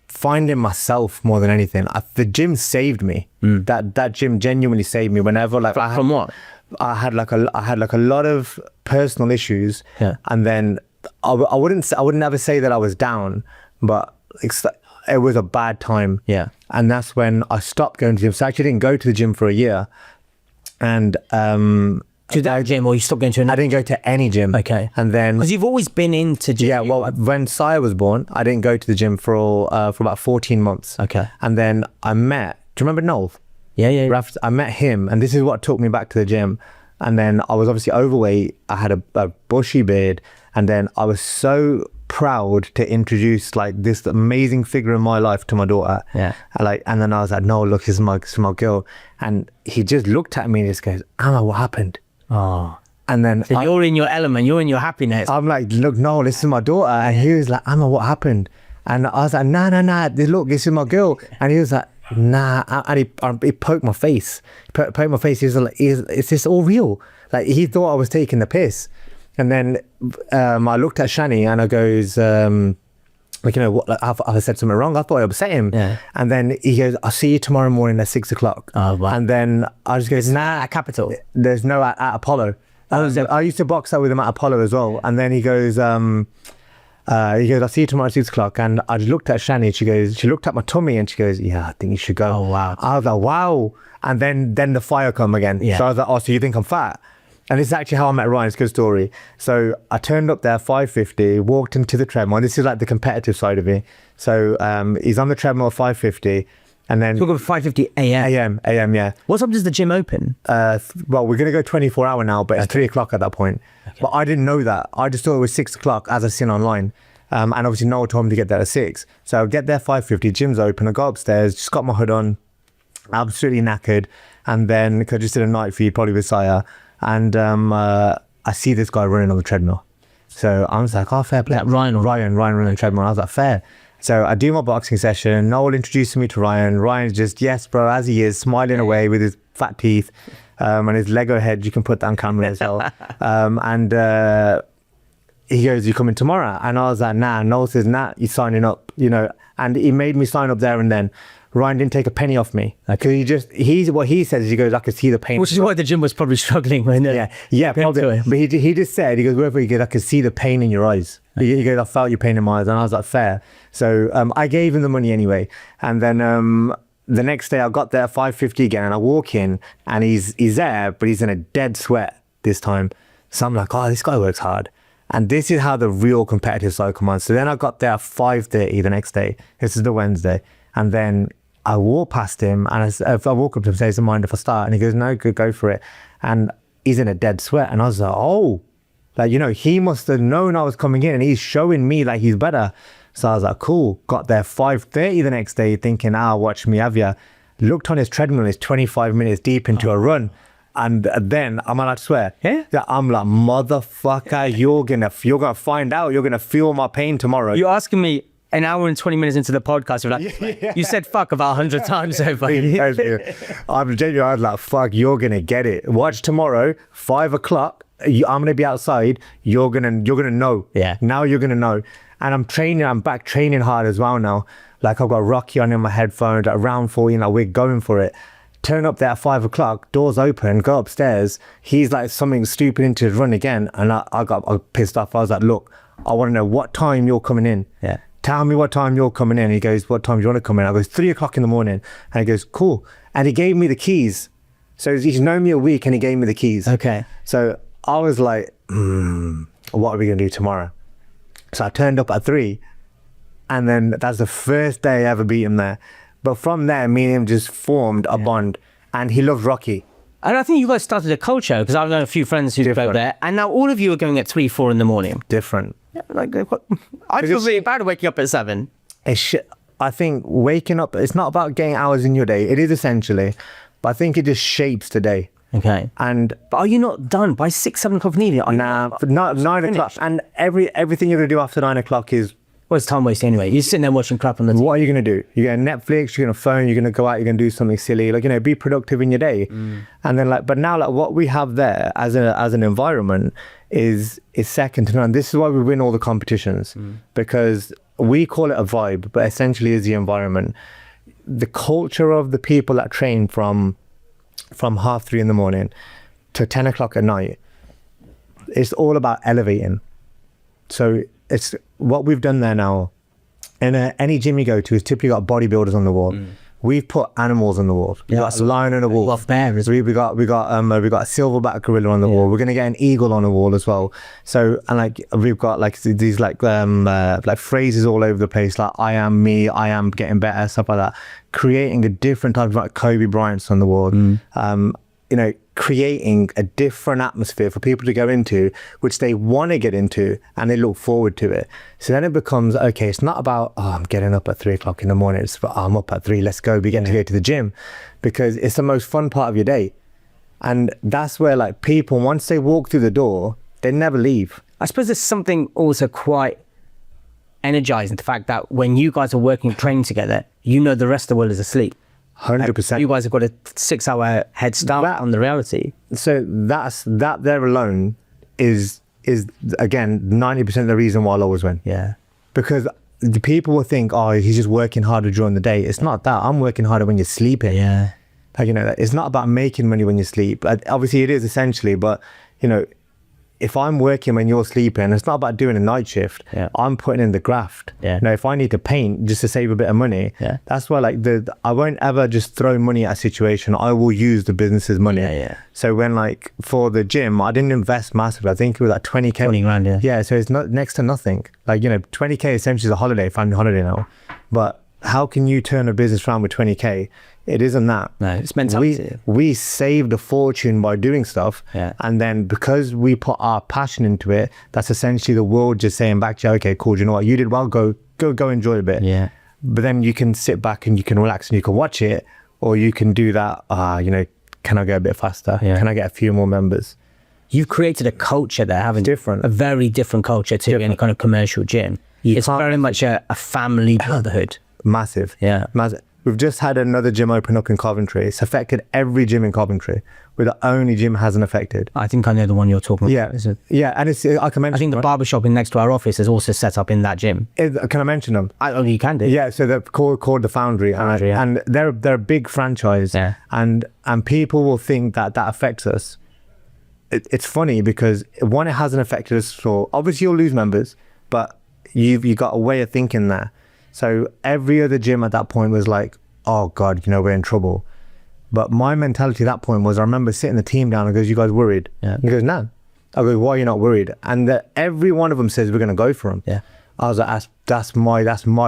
S2: finding myself more than anything. The gym saved me. That gym genuinely saved me. Whenever like
S1: From what?
S2: I had like a lot of personal issues.
S1: Yeah.
S2: And then I would never say that I was down, but it was a bad time.
S1: Yeah.
S2: And that's when I stopped going to the gym. So I actually didn't go to the gym for a year. And
S1: to that gym, or you stopped going to
S2: I
S1: another?
S2: didn't go to any gym.
S1: Okay.
S2: And then
S1: Because you've always been into gym.
S2: yeah, well, when Saya was born, I didn't go to the gym for about 14 months.
S1: Okay.
S2: And then I met, do you remember Noel?
S1: Yeah.
S2: Raf, I met him, and this is what took me back to the gym. And then I was obviously overweight. I had a bushy beard, and then I was so proud to introduce like this amazing figure in my life to my daughter.
S1: Yeah.
S2: And then I was like, no, look, this is my girl. And he just looked at me and just goes, Amma, what happened?
S1: Oh.
S2: And then
S1: So you're in your element. You're in your happiness.
S2: I'm like, look, no, this is my daughter. And he was like, Amma, what happened? And I was like, nah, look, this is my girl. And he was like, nah. And he poked my face. Poked my face. He was like, is this all real? Like, he thought I was taking the piss. And then I looked at Shani and I goes, like, you know, what, like, I said something wrong. I thought I upset him.
S1: Yeah.
S2: And then he goes, I'll see you tomorrow morning at 6:00.
S1: Oh, wow.
S2: And then I just goes, nah,
S1: At Capital.
S2: there's no at Apollo. I used to box out with him at Apollo as well. And then he goes, I'll see you tomorrow at 6:00. And I just looked at Shani. She looked at my tummy and she goes, yeah, I think you should go.
S1: Oh, wow.
S2: I was like, wow. And then the fire come again.
S1: Yeah.
S2: So I was like, oh, so you think I'm fat? And this is actually how I met Ryan. It's a good story. So I turned up there 5:50, walked into the treadmill. And this is like the competitive side of me. So he's on the treadmill at 5:50. And then
S1: Talk about 5:50 a.m.
S2: AM, yeah.
S1: What time does the gym open?
S2: Well, we're going to go 24 hour now, but it's 3:00 at that point. Okay. But I didn't know that. I just thought it was 6:00 as I seen online. And obviously Noel told me to get there at 6. So I get there 5:50, gym's open. I go upstairs, just got my hood on, absolutely knackered. And then, because I just did a night feed, probably with Saya. And I see this guy running on the treadmill. So I was like, oh, fair play.
S1: Ryan
S2: running the treadmill. I was like, fair. So I do my boxing session. Noel introducing me to Ryan. Ryan's just, yes, bro, as he is, smiling away with his fat teeth and his Lego head. You can put that on camera as well. He goes, you coming tomorrow? And I was like, nah. Noel says, nah, you're signing up, you know. And he made me sign up there and then. Ryan didn't take a penny off me. Because what he says is, he goes, I could see the pain.
S1: Which is why the gym was probably struggling when
S2: yeah, probably. But he just said, he goes, wherever he goes, I could see the pain in your eyes. He goes, I felt your pain in my eyes. And I was like, fair. So I gave him the money anyway. And then the next day I got there at 5:50 again, and I walk in and he's there, but he's in a dead sweat this time. So I'm like, oh, this guy works hard. And this is how the real competitive side comes on. So then I got there at 5:30 the next day. This is the Wednesday. And then I walk past him and I walk up to him and say, is it mind if I start? And he goes, no, good, go for it. And he's in a dead sweat. And I was like, oh, like, you know, he must have known I was coming in and he's showing me like he's better. So I was like, cool. Got there 5:30 the next day thinking, watch me have ya. Looked on his treadmill, he's 25 minutes deep into a run. And then I'm allowed to swear. Yeah. I'm like, motherfucker, you're gonna find out. You're gonna feel my pain tomorrow.
S1: You're asking me an hour and 20 minutes into the podcast, you're like, you said fuck about 100 times over.
S2: I'm genuinely, I was like, fuck, you're gonna get it. Watch tomorrow, 5 o'clock. I'm gonna be outside. You're gonna know.
S1: Yeah.
S2: Now you're gonna know. And I'm back training hard as well now. Like I've got Rocky on in my headphones at round 4, you know, we're going for it. Turn up there at 5 o'clock, doors open, go upstairs. He's like something stupid into his run again. And I got pissed off. I was like, look, I want to know what time you're coming in.
S1: Yeah.
S2: Tell me what time you're coming in. He goes, what time do you want to come in? I goes, 3 o'clock in the morning. And he goes, cool. And he gave me the keys. So he's known me a week and he gave me the keys.
S1: Okay.
S2: So I was like, what are we going to do tomorrow? So I turned up at 3. And then that's the first day I ever beat him there. But from there, me and him just formed a bond. And he loved Rocky.
S1: And I think you guys started a culture, because I've known a few friends who go there. And now all of you are going at 3, 4 in the morning.
S2: Different.
S1: Yeah, like, I feel really bad waking up at 7.
S2: I think waking up, it's not about getting hours in your day. It is essentially. But I think it just shapes the day.
S1: Okay. But are you not done by 6, 7 o'clock in the evening?
S2: Nah, 9 o'clock. And everything you're going to do after 9 o'clock is...
S1: Well, it's time wasting anyway. You're sitting there watching crap on the TV.
S2: What are you going to do? You're going to Netflix, you're going to phone, you're going to go out, you're going to do something silly. Like, you know, be productive in your day. And then but now what we have there as an environment is second to none. This is why we win all the competitions. Because we call it a vibe, but essentially is the environment. The culture of the people that train from 3:30 in the morning to 10 o'clock at night, it's all about elevating. So it's what we've done there now. In any gym you go to, it's typically got bodybuilders on the wall. We've put animals on the wall. We've got a lion and a wolf.
S1: Wolf bear.
S2: We got a silverback gorilla on the wall. We're gonna get an eagle on the wall as well. So and we've got these phrases all over the place, like I am me, I am getting better, stuff like that. Creating a different type of like Kobe Bryant's on the wall. You know, creating a different atmosphere for people to go into, which they want to get into and they look forward to it. So then it becomes, okay, it's not about, I'm getting up at 3 o'clock in the morning. It's about, I'm up at 3, let's go, begin to go to the gym, because it's the most fun part of your day. And that's where like people, once they walk through the door, they never leave.
S1: I suppose there's something also quite energizing, the fact that when you guys are working, training together, you know the rest of the world is asleep.
S2: 100%.
S1: You guys have got a 6-hour head start on the reality.
S2: So that there alone is again 90% of the reason why I'll always win.
S1: Yeah.
S2: Because the people will think, oh, he's just working harder during the day. It's not that. I'm working harder when you're sleeping.
S1: Yeah.
S2: Like, you know, it's not about making money when you sleep. Obviously it is essentially, but you know, if I'm working when you're sleeping, it's not about doing a night shift.
S1: Yeah.
S2: I'm putting in the graft.
S1: Yeah.
S2: You know, if I need to paint just to save a bit of money, that's why I won't ever just throw money at a situation. I will use the business's money.
S1: Yeah.
S2: So when for the gym, I didn't invest massively. I think it was like 20K.
S1: 20 grand, yeah.
S2: Yeah, so it's not next to nothing. Like, you know, 20K essentially is a holiday, family holiday now. But how can you turn a business around with 20K? It isn't that.
S1: No, it's mentality.
S2: We saved a fortune by doing stuff.
S1: Yeah.
S2: And then because we put our passion into it, that's essentially the world just saying back to you, okay, cool, you know what, you did well, go enjoy a bit.
S1: Yeah.
S2: But then you can sit back and you can relax and you can watch it, or you can do that, you know, can I go a bit faster?
S1: Yeah.
S2: Can I get a few more members?
S1: you've created a culture there, haven't you?
S2: Different.
S1: A very different culture to any kind of commercial gym. It's very much a family brotherhood.
S2: Massive.
S1: Yeah.
S2: Massive. We've just had another gym open up in Coventry. It's affected every gym in Coventry. We're the only gym hasn't affected.
S1: I think I know the one you're talking
S2: Yeah.
S1: about. Is it?
S2: Yeah, and it's, I can mention.
S1: I think the barbershop in next to our office is also set up in that gym.
S2: Can I mention them?
S1: You can do.
S2: Yeah, so they're called the Foundry, and they're a big franchise,
S1: Yeah.
S2: and people will think that affects us. It's funny because one, it hasn't affected us at all. Obviously, you'll lose members, but you've got a way of thinking there. So every other gym at that point was like, oh God, we're in trouble. But my mentality at that point was, I remember sitting the team down and goes, you guys worried?
S1: Yeah.
S2: He goes, no. I go, why are you not worried? And every one of them says, we're going to go for them.
S1: Yeah.
S2: I was like, that's my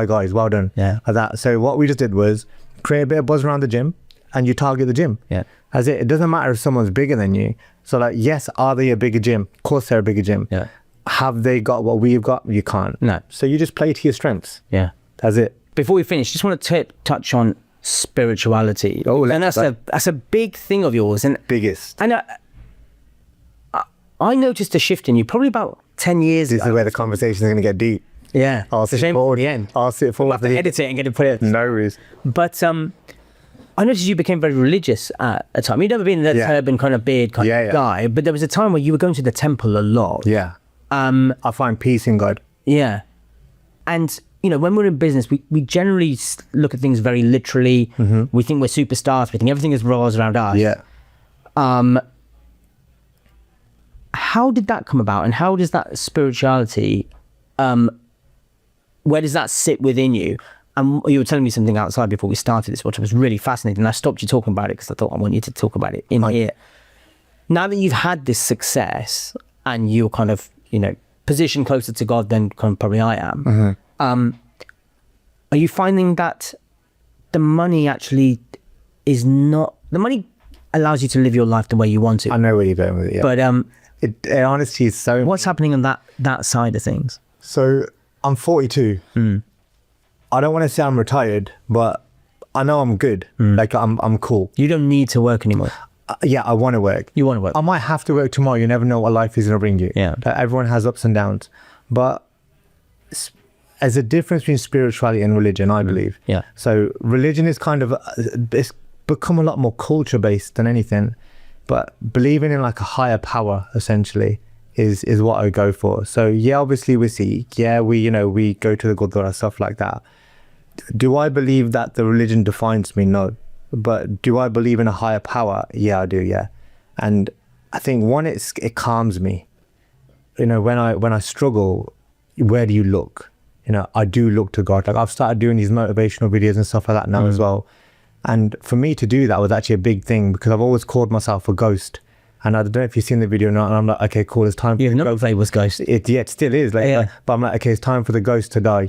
S2: guys, well done.
S1: Yeah.
S2: So what we just did was create a bit of buzz around the gym, and you target the gym.
S1: Yeah.
S2: It doesn't matter if someone's bigger than you. So like, yes, are they a bigger gym? Of course they're a bigger gym.
S1: Yeah.
S2: Have they got what we've got? You can't.
S1: No.
S2: So you just play to your strengths.
S1: Yeah.
S2: That's it.
S1: Before we finish, just want to touch on spirituality. And that's a big thing of yours. And
S2: Biggest.
S1: And I noticed a shift in you probably about 10 years
S2: This
S1: ago.
S2: is where the conversation is going to get deep.
S1: Yeah.
S2: I'll
S1: It's a
S2: sit
S1: shame
S2: forward.
S1: for the end.
S2: I'll sit forward.
S1: We'll have to edit it and get it put in.
S2: No worries.
S1: But I noticed you became very religious at a time. You've never been that turban kind of beard kind of guy, but there was a time where you were going to the temple a lot.
S2: Yeah. I find peace in God.
S1: Yeah. And, when we're in business, we generally look at things very literally.
S2: Mm-hmm.
S1: We think we're superstars. We think everything is revolves around us.
S2: Yeah.
S1: How did that come about? And how does that spirituality, where does that sit within you? And you were telling me something outside before we started this, which was really fascinating. And I stopped you talking about it because I thought I want you to talk about it in here. Now that you've had this success and you're kind of, positioned closer to God than kind of probably I am, are you finding that the money actually is not... The money allows you to live your life the way you want to.
S2: I know where you're going with it, yeah.
S1: But
S2: it honestly is so...
S1: what's happening on that side of things?
S2: So I'm 42. I don't want to say I'm retired, but I know I'm good. Like I'm cool.
S1: You don't need to work anymore.
S2: Yeah, I want to work.
S1: You want to work.
S2: I might have to work tomorrow. You never know what life is going to bring you.
S1: Yeah.
S2: Like, everyone has ups and downs. But there's a difference between spirituality and religion, I believe.
S1: Yeah.
S2: So religion is kind of, it's become a lot more culture based than anything. But believing in like a higher power, essentially, is what I go for. So yeah, obviously we Sikh. Yeah, we go to the Gurdwara, stuff like that. Do I believe that the religion defines me? No. But do I believe in a higher power? Yeah, I do. Yeah. And I think one, it calms me. When I struggle, where do you look? I do look to God. Like I've started doing these motivational videos and stuff like that now as well. And for me to do that was actually a big thing because I've always called myself a ghost. And I don't know if you've seen the video or not. And I'm like, okay, cool. It's time.
S1: You've never played with ghosts.
S2: It still is. But I'm like, okay, it's time for the ghost to die.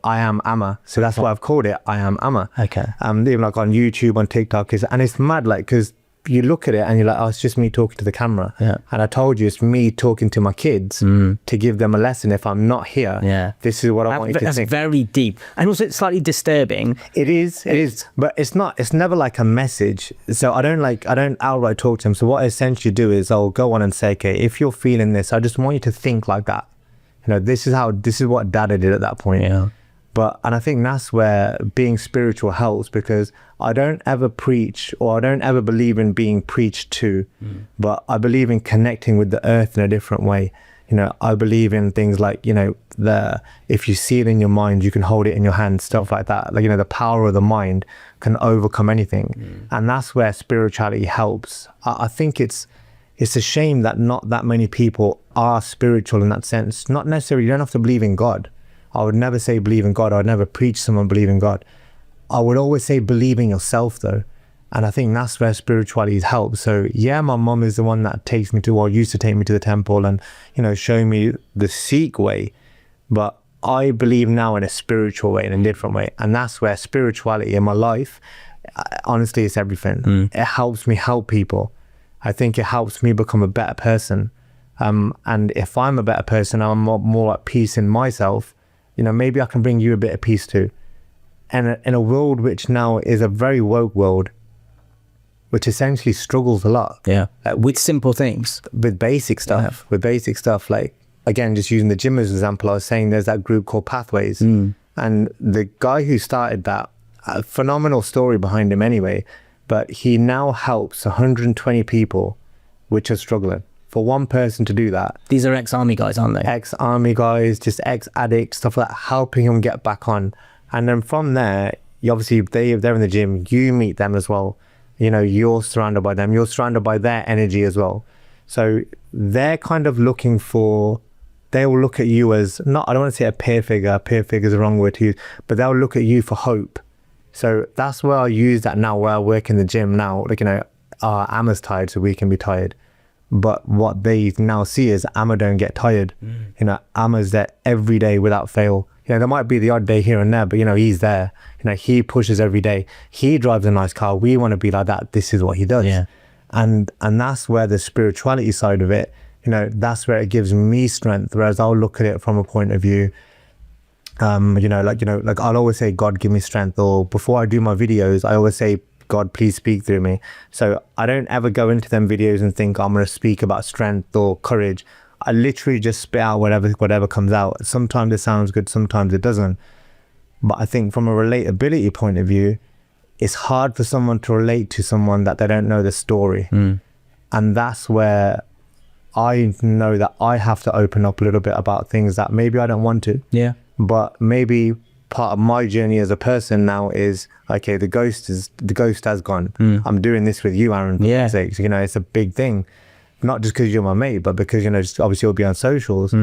S2: I am Amar. So that's why I've called it. I am Amar.
S1: Okay.
S2: Even like on YouTube, on TikTok, and it's mad, like, because you look at it and you're like, oh, it's just me talking to the camera.
S1: Yeah.
S2: And I told you, it's me talking to my kids to give them a lesson. If I'm not here, this is what I want you to think.
S1: That's very deep. And also it's slightly disturbing.
S2: It is. But it's never like a message. So I don't outright talk to them. So what I essentially do is I'll go on and say, okay, if you're feeling this, I just want you to think like that. This is what Dada did at that point.
S1: Yeah.
S2: And I think that's where being spiritual helps, because I don't ever preach, or I don't ever believe in being preached to, but I believe in connecting with the earth in a different way. I believe in things like, if you see it in your mind, you can hold it in your hand, stuff like that. Like, the power of the mind can overcome anything. And that's where spirituality helps. I think it's a shame that not that many people are spiritual in that sense. Not necessarily, you don't have to believe in God. I would never say believe in God. I would never preach someone believe in God. I would always say believe in yourself though. And I think that's where spirituality helps. So yeah, my mom is the one that takes me to, or used to take me to the temple and, show me the Sikh way. But I believe now in a spiritual way, in a different way. And that's where spirituality in my life, honestly, it's everything. It helps me help people. I think it helps me become a better person. And if I'm a better person, I'm more at peace in myself, maybe I can bring you a bit of peace too. And in a world which now is a very woke world, which essentially struggles a lot.
S1: Yeah. With simple things.
S2: With basic stuff. With basic stuff. Like, again, just using the gym as an example, I was saying there's that group called Pathways. And the guy who started that, a phenomenal story behind him anyway, but he now helps 120 people which are struggling. For one person to do that.
S1: These are ex-army guys, aren't they?
S2: Ex-army guys, just ex-addicts, stuff like that, helping him get back on. And then from there, you obviously, they're in the gym, you meet them as well. You know, you're surrounded by them, you're surrounded by their energy as well. So they're kind of looking for, they will look at you as, not, I don't want to say a peer figure is the wrong word to use, but they'll look at you for hope. So that's where I use that now, where I work in the gym now. Like, you know, Amar's tired, so we can be tired. But what they now see is Amar don't get tired. You know, Amar's there every day without fail. You know, there might be the odd day here and there, but you know, he's there. You know, he pushes every day. He drives a nice car. We want to be like that. This is what he does.
S1: Yeah.
S2: And that's where the spirituality side of it, you know, that's where it gives me strength. Whereas I'll look at it from a point of view, you know, like I'll always say, God, give me strength. Or before I do my videos, I always say, God, please speak through me. So I don't ever go into them videos and think I'm going to speak about strength or courage. I literally just spit out whatever comes out. Sometimes it sounds good, sometimes it doesn't. But I think from a relatability point of view, it's hard for someone to relate to someone that they don't know the story. And that's where I know that I have to open up a little bit about things that maybe I don't want to.
S1: Yeah.
S2: But maybe part of my journey as a person now is, okay, the ghost has gone. I'm doing this with you, Aaron.
S1: Yeah.
S2: So, you know, it's a big thing. Not just because you're my mate, but because, you know, just obviously you'll be on socials.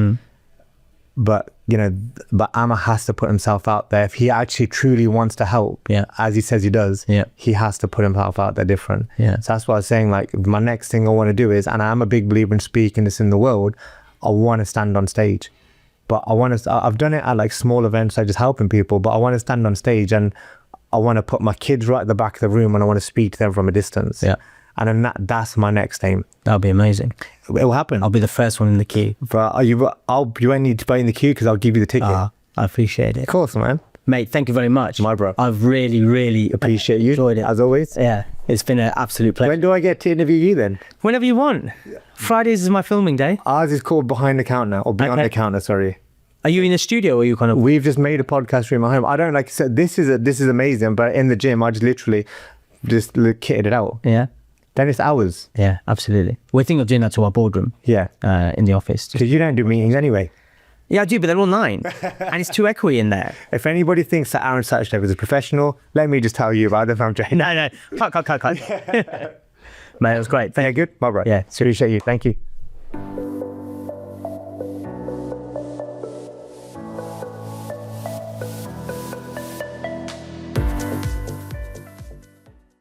S2: But, you know, but Amar has to put himself out there. If he actually truly wants to help, as he says he does, he has to put himself out there different. So that's why I was saying, like, my next thing I want to do is, and I'm a big believer in speaking this in the world, I want to stand on stage. But I've done it at like small events, like just helping people, but I want to stand on stage and I want to put my kids right at the back of the room and I want to speak to them from a distance. And then that's my next aim.
S1: That'll be amazing.
S2: It will happen.
S1: I'll be the first one in the queue.
S2: But you won't need to be in the queue because I'll give you the ticket.
S1: I appreciate it.
S2: Of course, man.
S1: Mate, thank you very much.
S2: My bro.
S1: I've really
S2: Appreciate you.
S1: enjoyed it.
S2: As always.
S1: Yeah, it's been an absolute pleasure.
S2: When do I get to interview you then?
S1: Whenever you want. Fridays is my filming day.
S2: Ours is called Behind the Counter, or Beyond the Counter, sorry.
S1: Are you in the studio or are you kind of...
S2: We've just made a podcast room at home. I don't like I said, this is amazing, but in the gym, I just literally just kitted it out.
S1: Yeah.
S2: Then it's hours.
S1: Yeah, absolutely. We're thinking of doing that to our boardroom.
S2: Yeah.
S1: In the office.
S2: Because you don't do meetings anyway.
S1: Yeah, I do, but they're online. And it's too echoey in there.
S2: If anybody thinks that Arun Sachdev is a professional, let me just tell you about it if I'm joking.
S1: No. Cut. Mate, it was great.
S2: Yeah, good? My bro.
S1: Yeah.
S2: Appreciate you. Thank you.